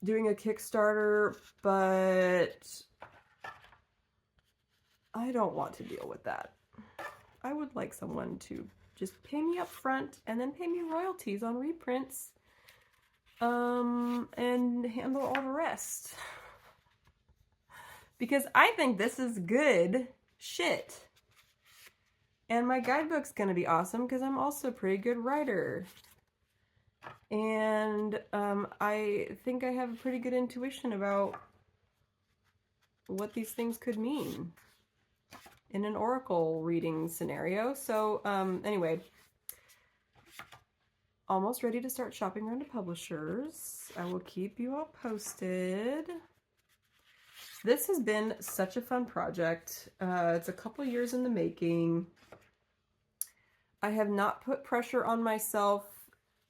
doing a Kickstarter, but I don't want to deal with that. I would like someone to just pay me up front and then pay me royalties on reprints, and handle all the rest. Because I think this is good shit. And my guidebook's gonna be awesome because I'm also a pretty good writer. And I think I have a pretty good intuition about what these things could mean in an oracle reading scenario. So anyway, almost ready to start shopping around to publishers. I will keep you all posted. This has been such a fun project. It's a couple years in the making. I have not put pressure on myself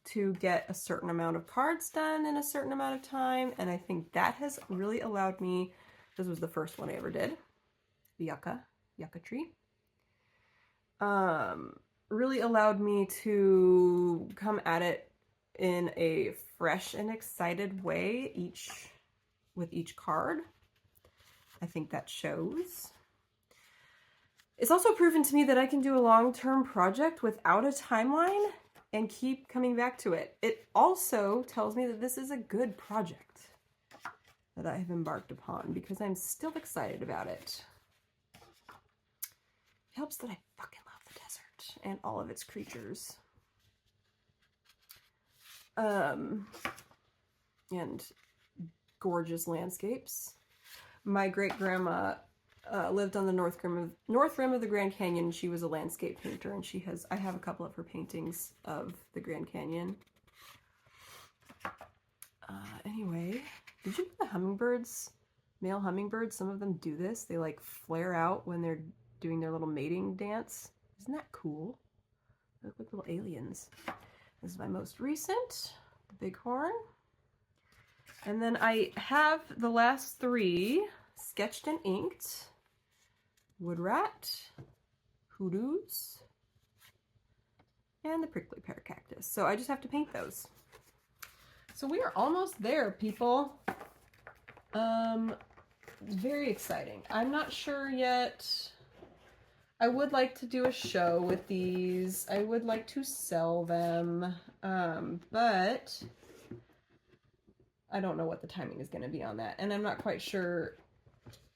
to get a certain amount of cards done in a certain amount of time, and I think that has really allowed me, this was the first one I ever did, the yucca tree, really allowed me to come at it in a fresh and excited way with each card. I think that shows. It's also proven to me that I can do a long-term project without a timeline and keep coming back to it. It also tells me that this is a good project that I have embarked upon because I'm still excited about it. It helps that I fucking love the desert and all of its creatures. And gorgeous landscapes. My great-grandma lived on the north rim of the Grand Canyon. She was a landscape painter, and I have a couple of her paintings of the Grand Canyon. Anyway, did you know the hummingbirds, male hummingbirds, some of them do this? They like flare out when they're doing their little mating dance. Isn't that cool? They look like little aliens. This is my most recent, the bighorn. And then I have the last three sketched and inked. Wood rat, hoodoos, and the prickly pear cactus. So I just have to paint those. So we are almost there, people. Very exciting. I'm not sure yet. I would like to do a show with these. I would like to sell them, but I don't know what the timing is going to be on that. And I'm not quite sure,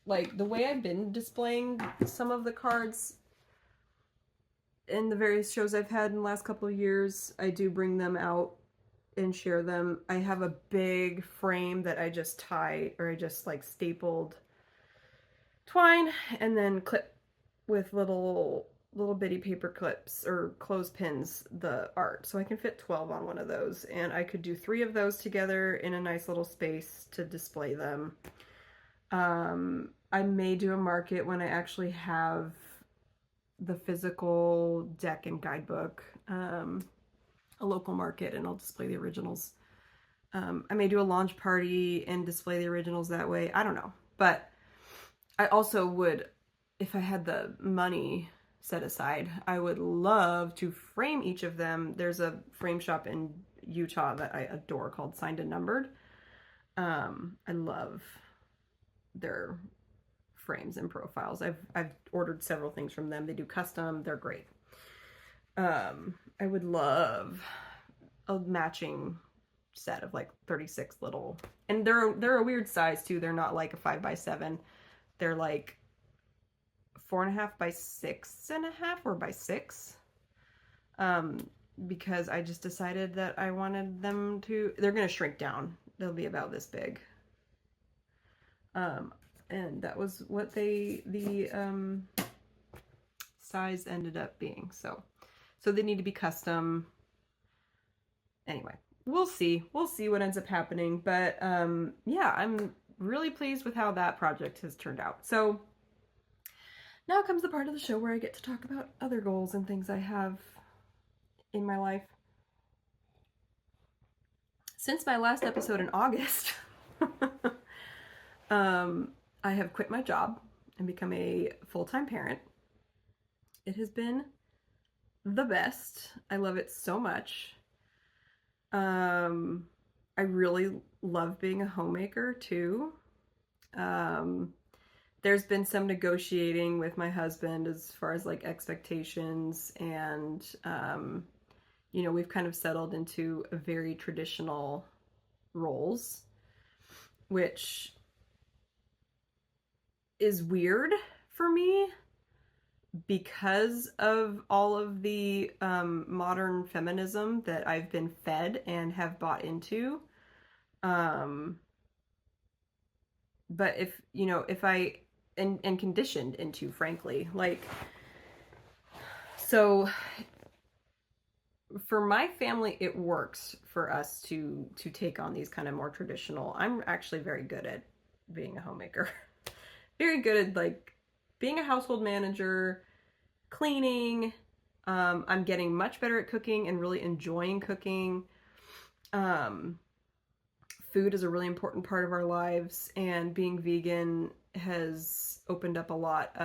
like, the way I've been displaying some of the cards in the various shows I've had in the last couple of years, I do bring them out and share them. I have a big frame that I just like stapled twine and then clip with little bitty paper clips or clothespins the art. So I can fit 12 on one of those, and I could do 3 of those together in a nice little space to display them. I may do a market when I actually have the physical deck and guidebook, a local market, and I'll display the originals. I may do a launch party and display the originals that way. I don't know. But I also would, if I had the money set aside, I would love to frame each of them. There's a frame shop in Utah that I adore called Signed and Numbered. I love their frames and profiles. I've ordered several things from them. They do custom. They're great. I would love a matching set of like 36 little, and they're a weird size too. They're not like a 5x7. They're like 4.5 by 6.5 or by 6. Because I just decided that I wanted them to, they're going to shrink down. They'll be about this big. And that was what the size ended up being. So they need to be custom. Anyway, we'll see. We'll see what ends up happening. But yeah, I'm really pleased with how that project has turned out. So now comes the part of the show where I get to talk about other goals and things I have in my life. Since my last episode in August, I have quit my job and become a full-time parent. It has been the best. I love it so much. I really love being a homemaker too. There's been some negotiating with my husband as far as like expectations, and you know, we've kind of settled into a very traditional roles, which is weird for me because of all of the modern feminism that I've been fed and have bought into. But and conditioned into, frankly, like, so for my family, it works for us to take on these kind of more traditional. I'm actually very good at being a homemaker. Very good at like being a household manager, cleaning. I'm getting much better at cooking and really enjoying cooking. Food is a really important part of our lives, and being vegan has opened up a lot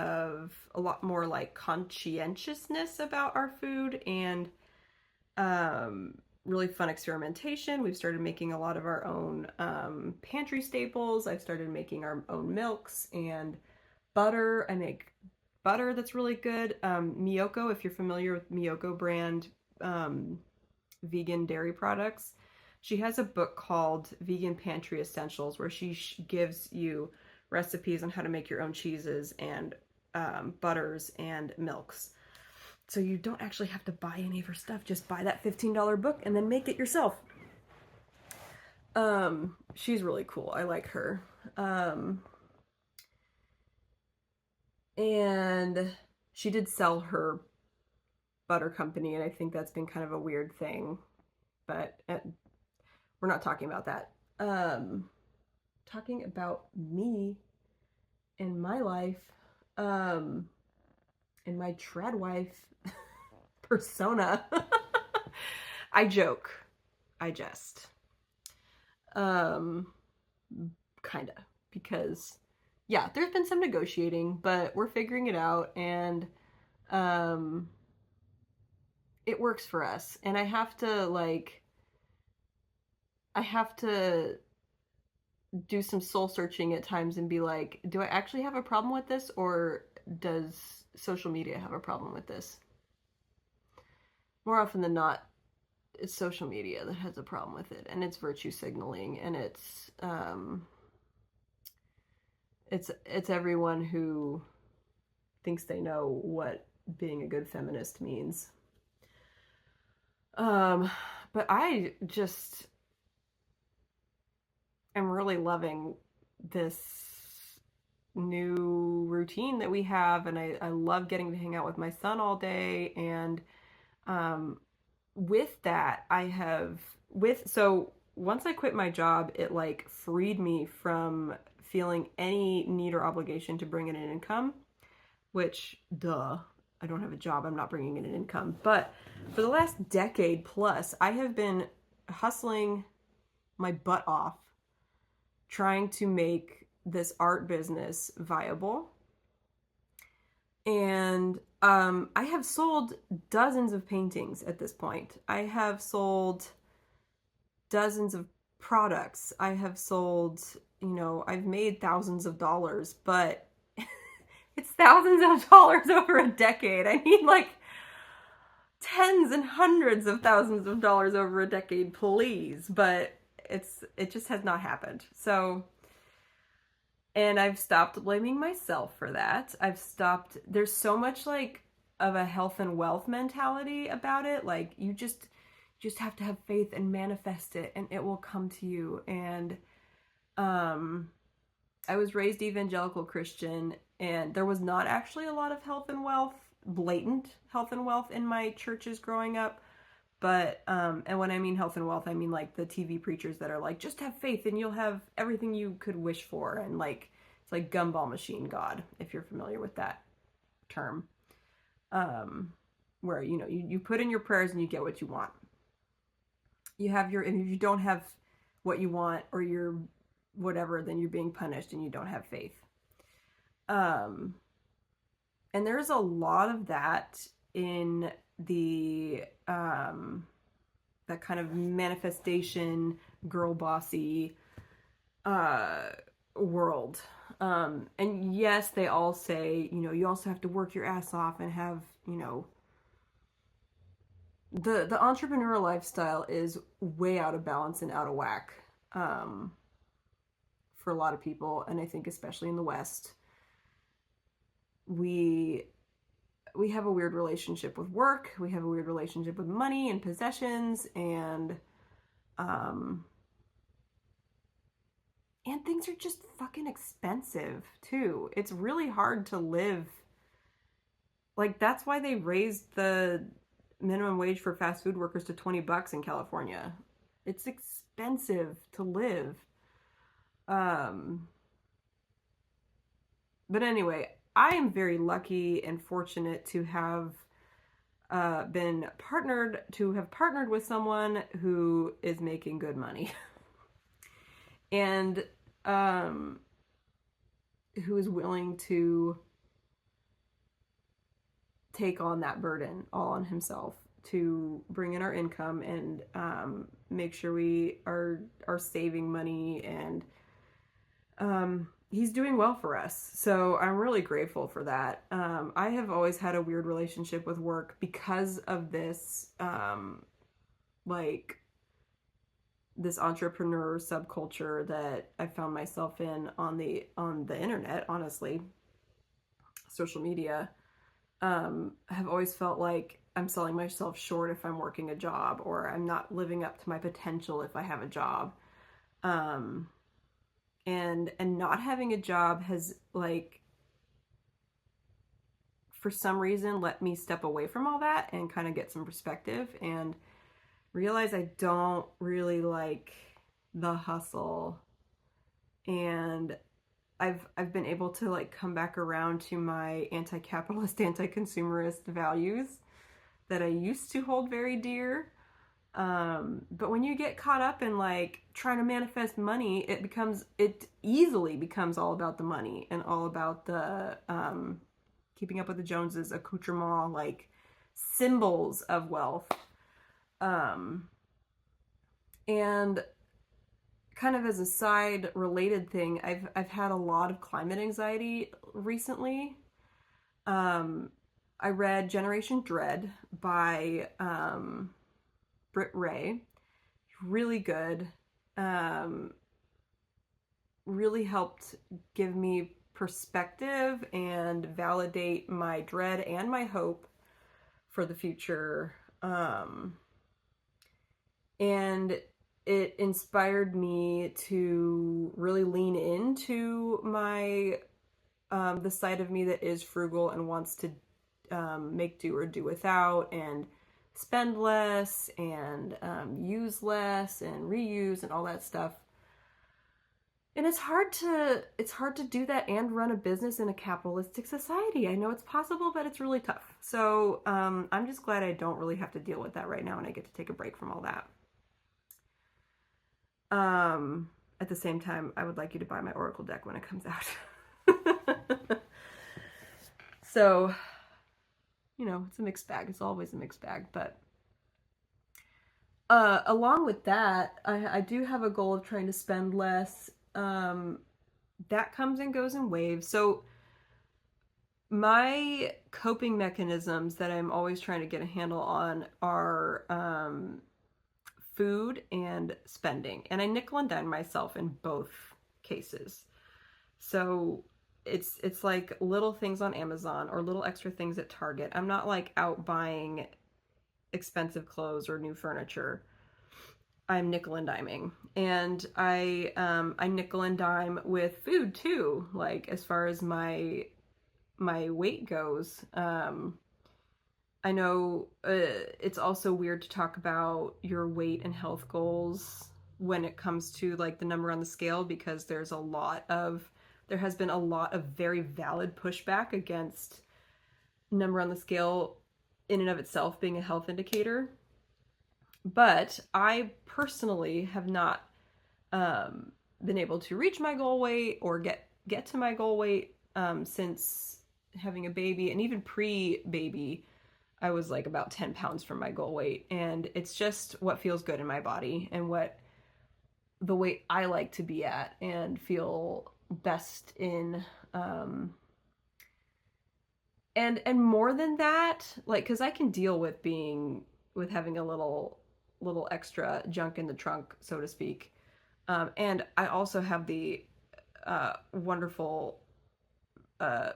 more like conscientiousness about our food, and really fun experimentation. We've started making a lot of our own pantry staples. I've started making our own milks and butter. I make butter that's really good. Miyoko, if you're familiar with Miyoko brand vegan dairy products, she has a book called Vegan Pantry Essentials, where she gives you recipes on how to make your own cheeses and butters and milks. So you don't actually have to buy any of her stuff. Just buy that $15 book and then make it yourself. She's really cool. I like her. And she did sell her butter company, and I think that's been kind of a weird thing, but we're not talking about that. Talking about me and my life, and my trad wife persona. I joke. I jest. Kinda. Because, yeah, there's been some negotiating, but we're figuring it out, and it works for us. And I have to do some soul searching at times and be like, do I actually have a problem with this, or does social media have a problem with this? More often than not, it's social media that has a problem with it, and it's virtue signaling, and it's everyone who thinks they know what being a good feminist means. But I just am really loving this new routine that we have, and I love getting to hang out with my son all day. And with that, so once I quit my job, it like freed me from feeling any need or obligation to bring in an income, which, duh, I don't have a job, I'm not bringing in an income. But for the last decade plus, I have been hustling my butt off trying to make this art business viable. And I have sold dozens of paintings at this point. I have sold dozens of products. I have sold, I've made thousands of dollars, but it's thousands of dollars over a decade. I need like tens and hundreds of thousands of dollars over a decade, please. But it just has not happened. So, and I've stopped blaming myself for that. There's so much like of a health and wealth mentality about it. Like you just have to have faith and manifest it, and it will come to you. And I was raised evangelical Christian, and there was not actually a lot of health and wealth, blatant health and wealth in my churches growing up. But, and when I mean health and wealth, I mean like the TV preachers that are like, just have faith and you'll have everything you could wish for. And like, it's like gumball machine God, if you're familiar with that term. Where, you put in your prayers and you get what you want. And if you don't have what you want, or you're whatever, then you're being punished and you don't have faith. And there's a lot of that in the that kind of manifestation, girl bossy world. And yes, they all say, you also have to work your ass off and have, the entrepreneurial lifestyle is way out of balance and out of whack for a lot of people. And I think especially in the West, we have a weird relationship with work. We have a weird relationship with money and possessions, and things are just fucking expensive too. It's really hard to live. Like, that's why they raised the minimum wage for fast food workers to $20 in California. It's expensive to live. But anyway, I am very lucky and fortunate to have partnered with someone who is making good money. And who is willing to take on that burden all on himself to bring in our income and make sure we are saving money, and he's doing well for us. So I'm really grateful for that. I have always had a weird relationship with work because of this, this entrepreneur subculture that I found myself in on the internet, honestly, social media. Have always felt like I'm selling myself short if I'm working a job, or I'm not living up to my potential if I have a job. And not having a job has, like, for some reason let me step away from all that and kind of get some perspective and realize I don't really like the hustle. And I've been able to like come back around to my anti-capitalist, anti-consumerist values that I used to hold very dear. But when you get caught up in like trying to manifest money, it easily becomes all about the money and all about the keeping up with the Joneses, accoutrement, like symbols of wealth. And kind of as a side related thing, I've had a lot of climate anxiety recently. I read Generation Dread by Britt Ray. Really good. Really helped give me perspective and validate my dread and my hope for the future. And it inspired me to really lean into my the side of me that is frugal and wants to make do or do without and spend less and use less and reuse and all that stuff. And it's hard to do that and run a business in a capitalistic society. I know it's possible, but it's really tough. So I'm just glad I don't really have to deal with that right now, and I get to take a break from all that. At the same time, I would like you to buy my Oracle deck when it comes out. So, you know, it's a mixed bag. It's always a mixed bag. But along with that, I do have a goal of trying to spend less. That comes and goes in waves. So my coping mechanisms that I'm always trying to get a handle on are food and spending. And I nickel and dime myself in both cases. So it's like little things on Amazon or little extra things at Target. I'm not like out buying expensive clothes or new furniture. I'm nickel and diming. And I nickel and dime with food too, like as far as my weight goes. I know it's also weird to talk about your weight and health goals when it comes to like the number on the scale, because there has been a lot of very valid pushback against number on the scale in and of itself being a health indicator. But I personally have not been able to reach my goal weight or get to my goal weight since having a baby. And even pre-baby, I was like about 10 pounds from my goal weight. And it's just what feels good in my body and what the weight I like to be at and feel best in. And more than that, like, because I can deal with having a little extra junk in the trunk, so to speak. And I also have the wonderful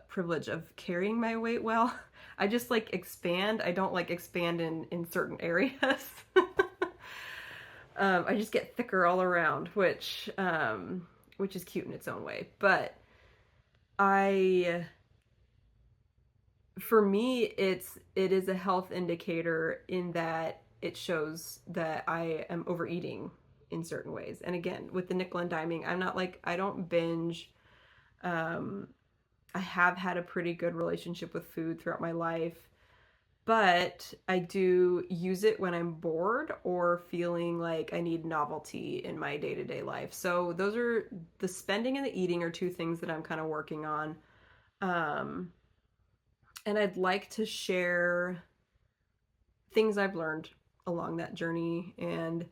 privilege of carrying my weight well. I just like expand. I don't like expand in certain areas. I just get thicker all around, which is cute in its own way. But for me, it is a health indicator in that it shows that I am overeating in certain ways. And again, with the nickel and diming, I don't binge. I have had a pretty good relationship with food throughout my life, but I do use it when I'm bored or feeling like I need novelty in my day-to-day life. So those are the spending and the eating are two things that I'm kind of working on. And I'd like to share things I've learned along that journey and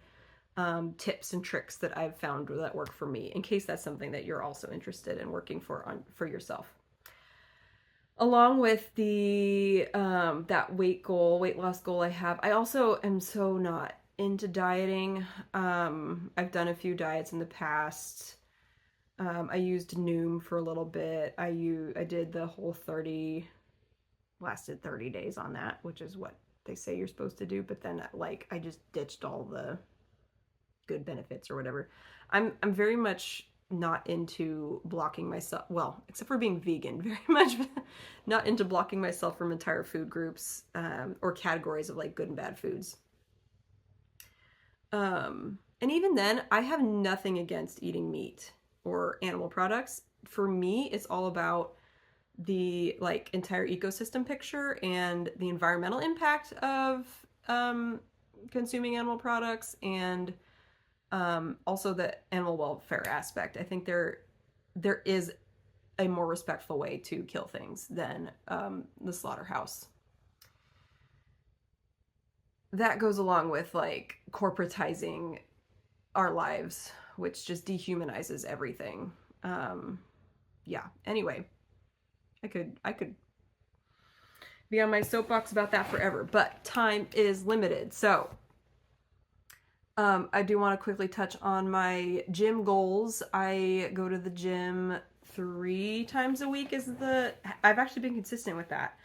tips and tricks that I've found that work for me, in case that's something that you're also interested in working for yourself. Along with the that weight loss goal I have, I also am so not into dieting. I've done a few diets in the past. I used Noom for a little bit. I did the Whole30, lasted 30 days on that, which is what they say you're supposed to do. But then like I just ditched all the good benefits or whatever. I'm very much not into blocking myself, well, except for being vegan, very much not into blocking myself from entire food groups, or categories of like good and bad foods. And even then, I have nothing against eating meat or animal products. For me, it's all about the like entire ecosystem picture and the environmental impact of consuming animal products, and also the animal welfare aspect. I think there is a more respectful way to kill things than the slaughterhouse. That goes along with like corporatizing our lives, which just dehumanizes everything. Yeah. Anyway, I could be on my soapbox about that forever, but time is limited. So, I do want to quickly touch on my gym goals. I go to the gym 3 times a week. I've actually been consistent with that.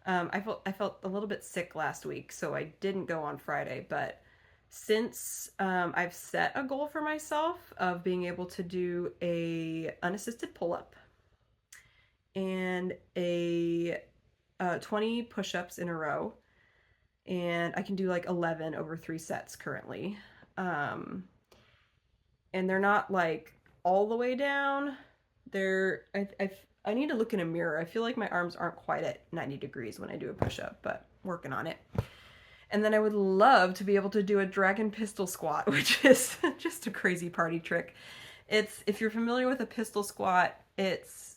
I felt a little bit sick last week, so I didn't go on Friday. But since I've set a goal for myself of being able to do a unassisted pull-up and a 20 push-ups in a row, and I can do like 11 over 3 sets currently. And they're not like all the way down. I need to look in a mirror. I feel like my arms aren't quite at 90 degrees when I do a push-up, but working on it. And then I would love to be able to do a dragon pistol squat, which is just a crazy party trick. If you're familiar with a pistol squat, it's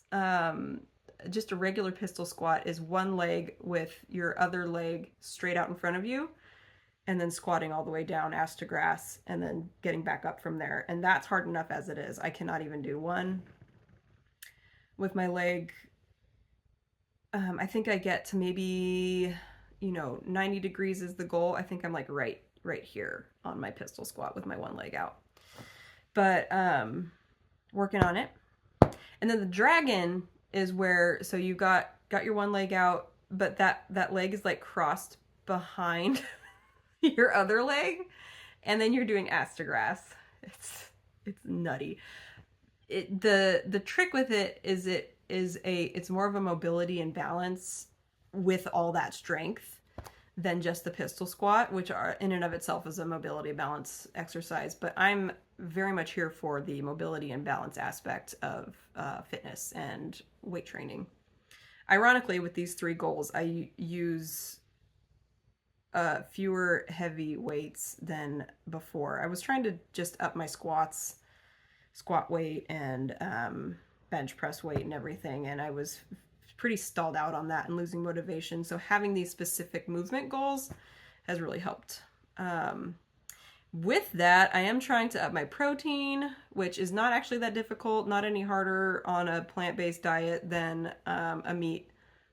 just a regular pistol squat is one leg with your other leg straight out in front of you, and then squatting all the way down, ass to grass, and then getting back up from there. And that's hard enough as it is. I cannot even do one with my leg. I think I get to maybe, 90 degrees is the goal. I think I'm like right here on my pistol squat with my one leg out. But working on it. And then the dragon is where, so you got your one leg out, but that leg is like crossed behind your other leg, and then you're doing ass to grass. It's nutty. The trick with it is it's more of a mobility and balance with all that strength than just the pistol squat, which are in and of itself is a mobility balance exercise. But I'm very much here for the mobility and balance aspect of fitness and weight training. Ironically, with these 3 goals, I use fewer heavy weights than before. I was trying to just up my squat weight and bench press weight and everything, and I was pretty stalled out on that and losing motivation. So having these specific movement goals has really helped. With that, I am trying to up my protein, which is not actually that difficult, not any harder on a plant-based diet than a meat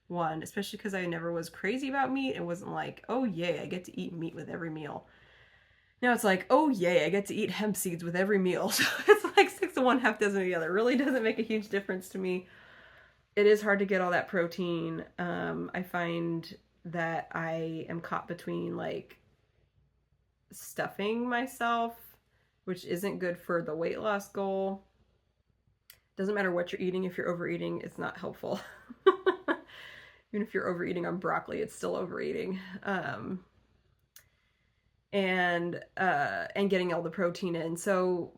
one, especially because I never was crazy about meat. It wasn't like, oh yay, I get to eat meat with every meal. Now it's like, oh yay, I get to eat hemp seeds with every meal. So it's like 6 of one, half dozen of the other. It really doesn't make a huge difference to me. It is hard to get all that protein. I find that I am caught between like stuffing myself, which isn't good for the weight loss goal. Doesn't matter what you're eating. If you're overeating, it's not helpful. Even if you're overeating on broccoli, it's still overeating. And getting all the protein in. So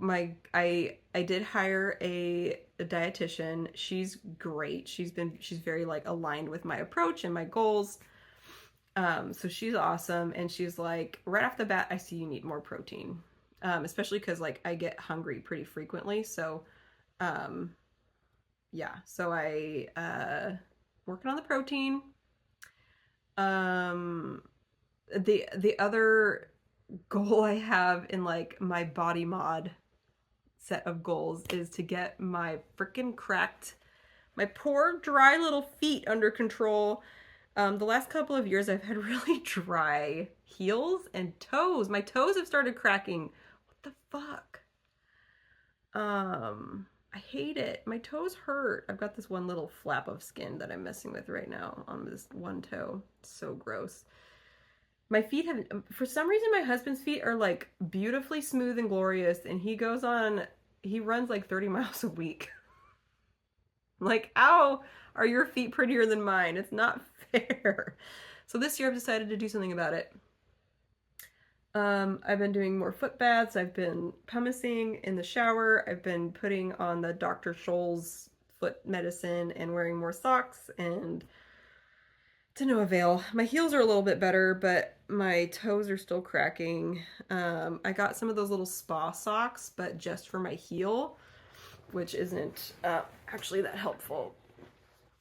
I did hire a dietitian. She's great. She's very like aligned with my approach and my goals. So she's awesome, and she's like, right off the bat, I see you need more protein, especially because like I get hungry pretty frequently. So, yeah. So I working on the protein. The other goal I have in like my body mod set of goals is to get my freaking my poor dry little feet under control. The last couple of years I've had really dry heels and toes. My toes have started cracking. What the fuck? I hate it. My toes hurt. I've got this one little flap of skin that I'm messing with right now on this one toe. It's so gross. My feet for some reason, my husband's feet are like beautifully smooth and glorious, and he goes on he runs like 30 miles a week. Like, ow, are your feet prettier than mine? It's not fair. So this year I've decided to do something about it. I've been doing more foot baths. I've been pumicing in the shower. I've been putting on the Dr. Scholl's foot medicine and wearing more socks, and to no avail. My heels are a little bit better, but my toes are still cracking. I got some of those little spa socks, but just for my heel, which isn't actually that helpful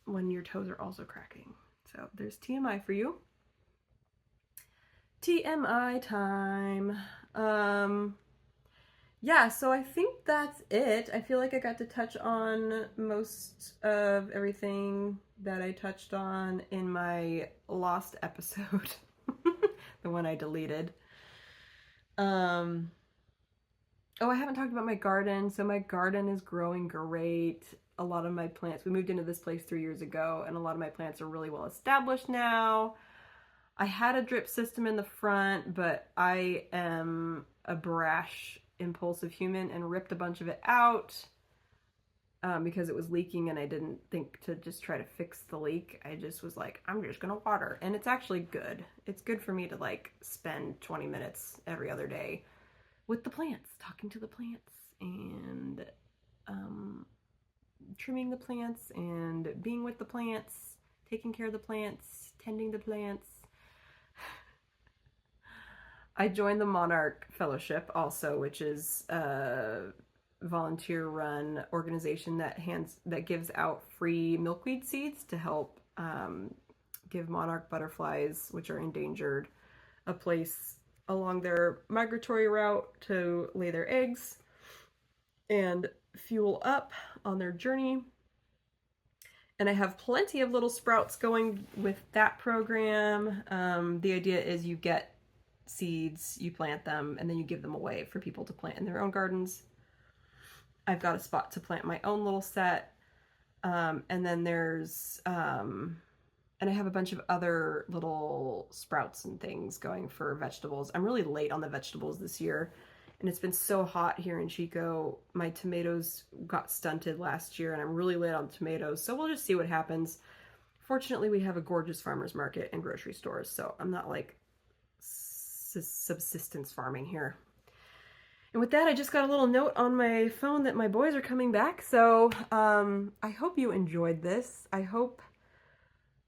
when your toes are also cracking. So there's TMI for you. TMI time. Yeah, so I think that's it. I feel like I got to touch on most of everything that I touched on in my lost episode, the one I deleted. Oh, I haven't talked about my garden. So my garden is growing great. A lot of my plants, we moved into this place 3 years ago, and a lot of my plants are really well established now. I had a drip system in the front, but I am a brash, impulsive human and ripped a bunch of it out because it was leaking, and I didn't think to just try to fix the leak. I just was like, I'm just gonna water, and it's actually good. It's good for me to like spend 20 minutes every other day with the plants, talking to the plants, and trimming the plants, and being with the plants, taking care of the plants, tending the plants. I joined the Monarch Fellowship also, which is a volunteer-run organization that gives out free milkweed seeds to help give monarch butterflies, which are endangered, a place along their migratory route to lay their eggs and fuel up on their journey. And I have plenty of little sprouts going with that program. The idea is you get seeds, you plant them, and then you give them away for people to plant in their own gardens. I've got a spot to plant my own little set. And then there's, and I have a bunch of other little sprouts and things going for vegetables. I'm really late on the vegetables this year, and it's been so hot here in Chico. My tomatoes got stunted last year, and I'm really late on tomatoes, so we'll just see what happens. Fortunately, we have a gorgeous farmer's market and grocery stores, so I'm not like subsistence farming here. And with that, I just got a little note on my phone that my boys are coming back, so I hope you enjoyed this. I hope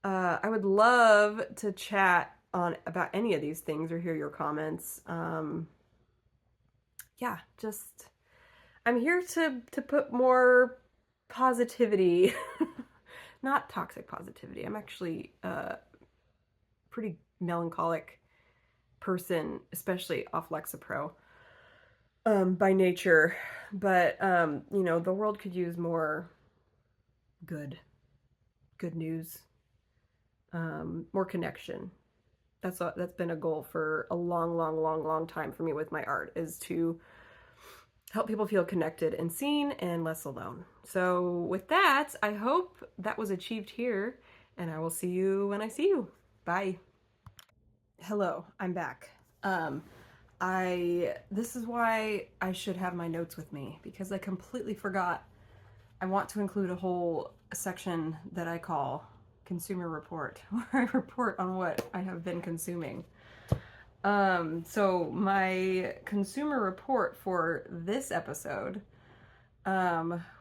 I would love to chat on about any of these things or hear your comments. Yeah, just I'm here to put more positivity, not toxic positivity. I'm actually a pretty melancholic person, especially off Lexapro, by nature. But you know, the world could use more good news, more connection. That's been a goal for a long time for me with my art, is to help people feel connected and seen and less alone. So with that, I hope that was achieved here, and I will see you when I see you. Bye. Hello, I'm back. This is why I should have my notes with me, because I completely forgot. I want to include a whole section that I call Consumer Report, where I report on what I have been consuming. So my consumer report for this episode,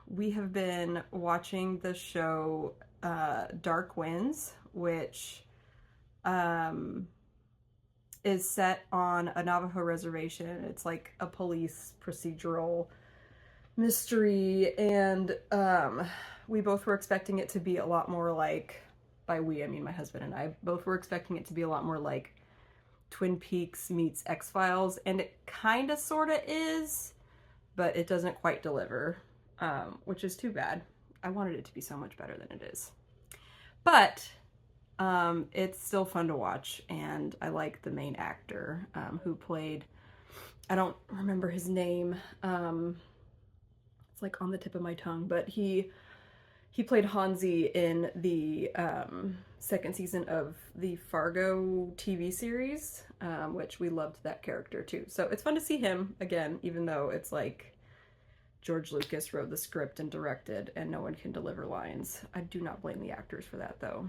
we have been watching the show Dark Winds, which is set on a Navajo reservation. It's like a police procedural mystery, and we both were expecting it to be a lot more like, by we I mean my husband and I, both were expecting it to be a lot more like Twin Peaks meets X-Files, and it kind of sort of is, but it doesn't quite deliver, which is too bad. I wanted it to be so much better than it is. But it's still fun to watch, and I like the main actor who played, I don't remember his name, it's like on the tip of my tongue, but he played Hansi in the second season of the Fargo TV series, which we loved that character too. So it's fun to see him again, even though it's like George Lucas wrote the script and directed, and no one can deliver lines. I do not blame the actors for that, though.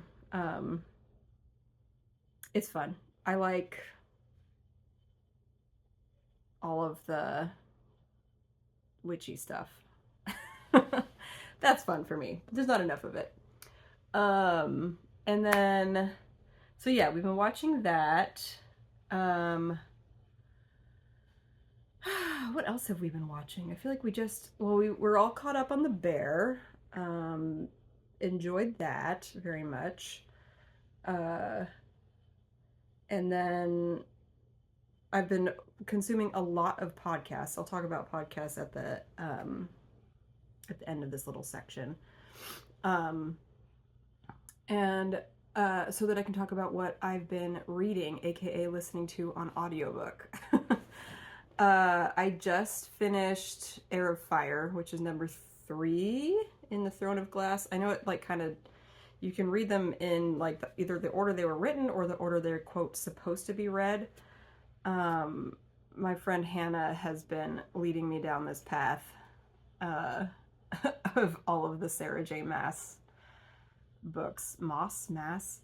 It's fun. I like all of the witchy stuff. That's fun for me. There's not enough of it. And then, so yeah, we've been watching that. What else have we been watching? I feel like we're all caught up on The Bear. Enjoyed that very much. And then I've been consuming a lot of podcasts. I'll talk about podcasts at the end of this little section. And so that I can talk about what I've been reading, aka listening to on audiobook. I just finished Heir of Fire, which is number 3 in the Throne of Glass. I know it like kind of, you can read them in like either the order they were written or the order they're quote supposed to be read. My friend Hannah has been leading me down this path of all of the Sarah J. Maas books. Maas.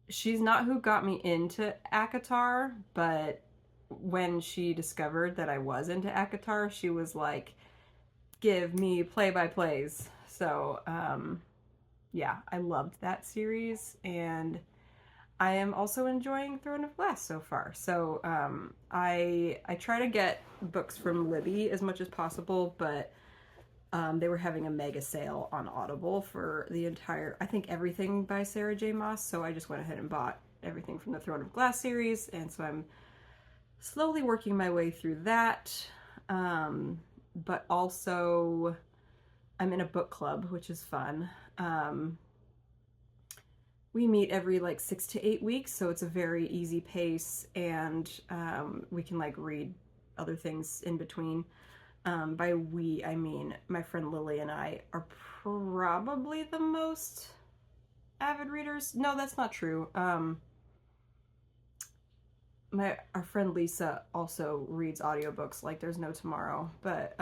She's not who got me into ACOTAR, but when she discovered that I was into ACOTAR, she was like, give me play-by-plays. So, yeah, I loved that series, and I am also enjoying Throne of Glass so far. So, I try to get books from Libby as much as possible, but they were having a mega sale on Audible for the entire, I think everything by Sarah J. Maas, so I just went ahead and bought everything from the Throne of Glass series, and so I'm slowly working my way through that. But also I'm in a book club, which is fun. We meet every like 6 to 8 weeks, so it's a very easy pace, and we can like read other things in between. By we, I mean my friend Lily and I are probably the most avid readers. No, that's not true. Our friend Lisa also reads audiobooks like there's no tomorrow, but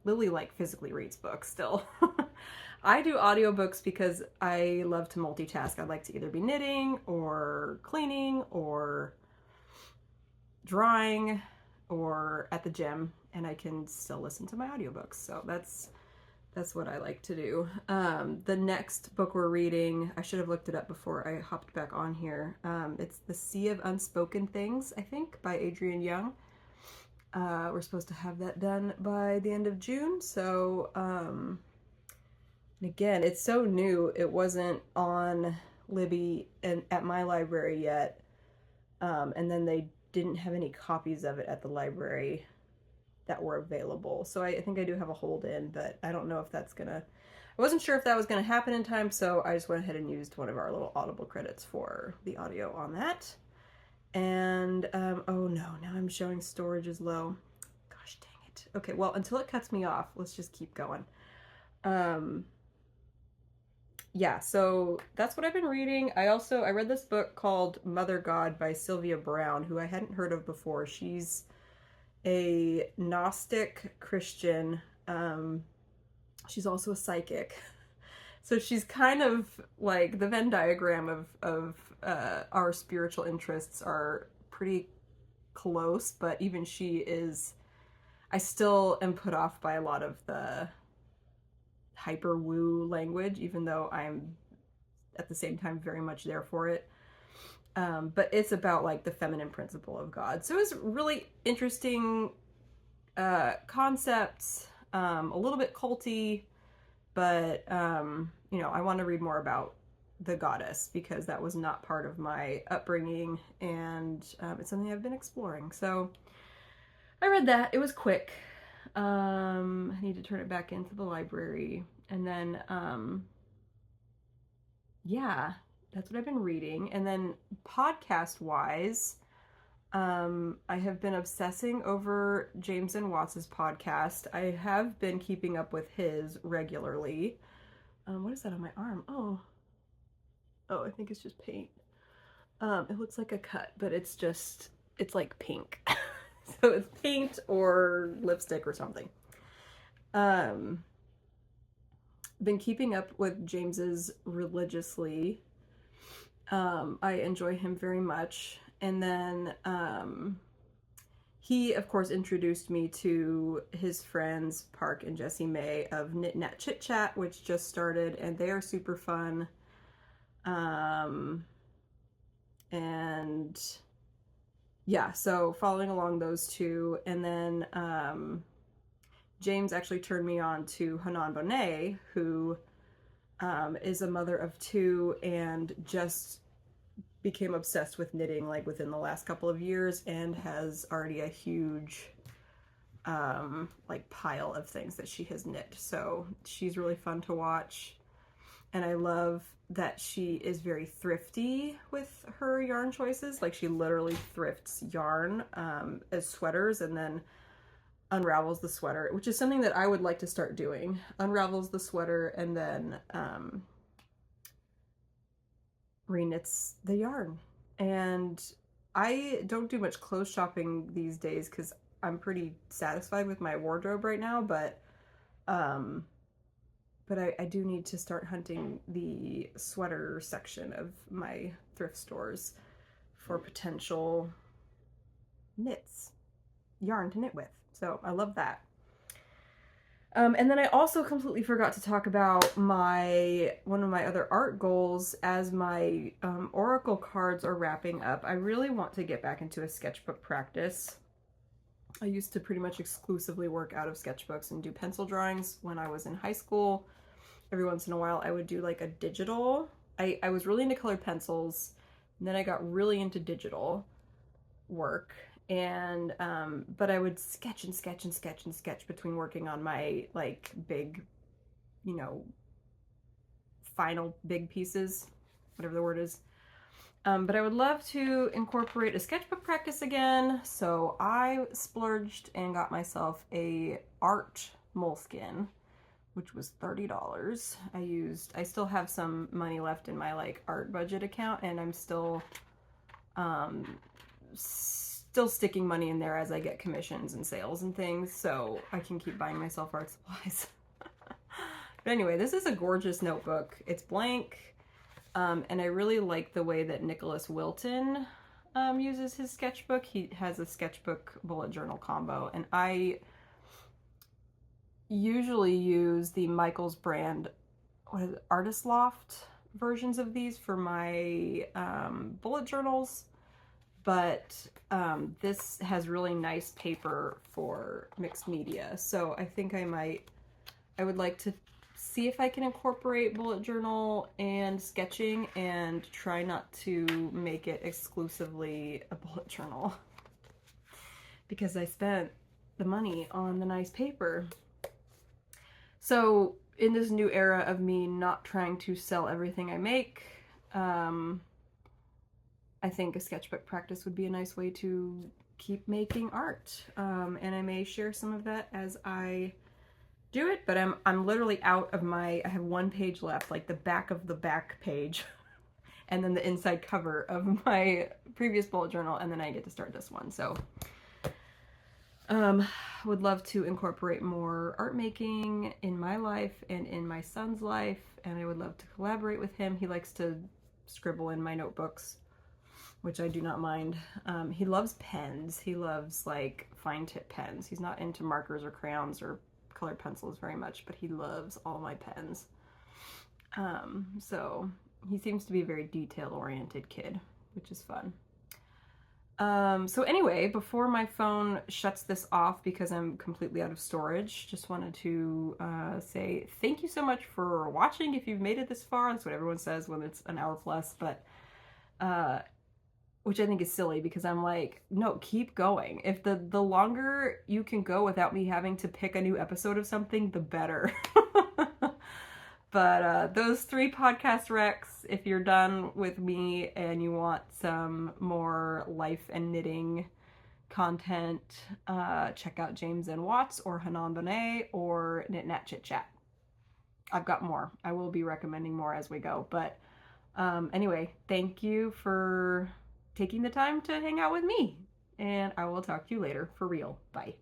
Lily like physically reads books still. I do audiobooks because I love to multitask. I'd like to either be knitting or cleaning or drawing or at the gym, and I can still listen to my audiobooks. So that's what I like to do. The next book we're reading, I should have looked it up before I hopped back on here. It's The Sea of Unspoken Things, I think, by Adrienne Young. We're supposed to have that done by the end of June. So, again, it's so new. It wasn't on Libby and at my library yet. And then they didn't have any copies of it at the library that were available. So I think I do have a hold in, but I don't know if that's gonna, I wasn't sure if that was gonna happen in time, so I just went ahead and used one of our little Audible credits for the audio on that. And, oh no, now I'm showing storage is low. Gosh dang it. Okay, well, until it cuts me off, let's just keep going. Yeah, so that's what I've been reading. I read this book called Mother God by Sylvia Browne, who I hadn't heard of before. She's a Gnostic Christian. She's also a psychic. So she's kind of like the Venn diagram of our spiritual interests are pretty close, but even she is, I still am put off by a lot of the hyper woo language, even though I'm at the same time very much there for it. But it's about like the feminine principle of God. So it's really interesting concepts, a little bit culty, but you know, I want to read more about the goddess because that was not part of my upbringing, and it's something I've been exploring. So I read that. It was quick. I need to turn it back into the library, and then yeah, that's what I've been reading. And then podcast wise, I have been obsessing over James and Watts's podcast. I have been keeping up with his regularly. What is that on my arm? Oh, I think it's just paint. It looks like a cut, but it's like pink. So it's paint or lipstick or something. Been keeping up with James's religiously. I enjoy him very much. And then he, of course, introduced me to his friends, Park and Jessie May of Knit Nat Chit Chat, which just started, and they are super fun. And yeah, so following along those two. And then James actually turned me on to Hanan Bonet, who is a mother of two and just became obsessed with knitting like within the last couple of years and has already a huge like pile of things that she has knit. So she's really fun to watch. And I love that she is very thrifty with her yarn choices. Like she literally thrifts yarn as sweaters and then unravels the sweater, which is something that I would like to start doing. Unravels the sweater and then reknits the yarn. And I don't do much clothes shopping these days because I'm pretty satisfied with my wardrobe right now, but I do need to start hunting the sweater section of my thrift stores for potential knits, yarn to knit with. So I love that. And then I also completely forgot to talk about one of my other art goals. As my Oracle cards are wrapping up, I really want to get back into a sketchbook practice. I used to pretty much exclusively work out of sketchbooks and do pencil drawings when I was in high school. Every once in a while I would do like a digital. I was really into colored pencils, and then I got really into digital work. And but I would sketch and sketch and sketch and sketch between working on my like big, you know, final big pieces, whatever the word is. But I would love to incorporate a sketchbook practice again, so I splurged and got myself a art moleskin, which was $30. I still have some money left in my like art budget account, and I'm still sticking money in there as I get commissions and sales and things, so I can keep buying myself art supplies. But anyway, this is a gorgeous notebook. It's blank, and I really like the way that Nicholas Wilton uses his sketchbook. He has a sketchbook bullet journal combo, and I usually use the Michaels brand, Artist Loft versions of these for my bullet journals. But this has really nice paper for mixed media. So I think I would like to see if I can incorporate bullet journal and sketching and try not to make it exclusively a bullet journal because I spent the money on the nice paper. So in this new era of me not trying to sell everything I make, I think a sketchbook practice would be a nice way to keep making art. And I may share some of that as I do it, but I'm literally out of I have one page left, like the back of the back page, and then the inside cover of my previous bullet journal, and then I get to start this one. So would love to incorporate more art making in my life and in my son's life, and I would love to collaborate with him. He likes to scribble in my notebooks, which I do not mind. He loves pens. He loves like fine tip pens. He's not into markers or crayons or colored pencils very much, but he loves all my pens. So he seems to be a very detail-oriented kid, which is fun. So anyway, before my phone shuts this off because I'm completely out of storage, just wanted to say thank you so much for watching. If you've made it this far, that's what everyone says when it's an hour plus, but which I think is silly because I'm like, no, keep going. If the longer you can go without me having to pick a new episode of something, the better. But those 3 podcast recs, if you're done with me and you want some more life and knitting content, check out James N. Watts or Hanan Bonet or Knit Nat Chit Chat. I've got more. I will be recommending more as we go. But anyway, thank you for taking the time to hang out with me. and I will talk to you later for real. Bye.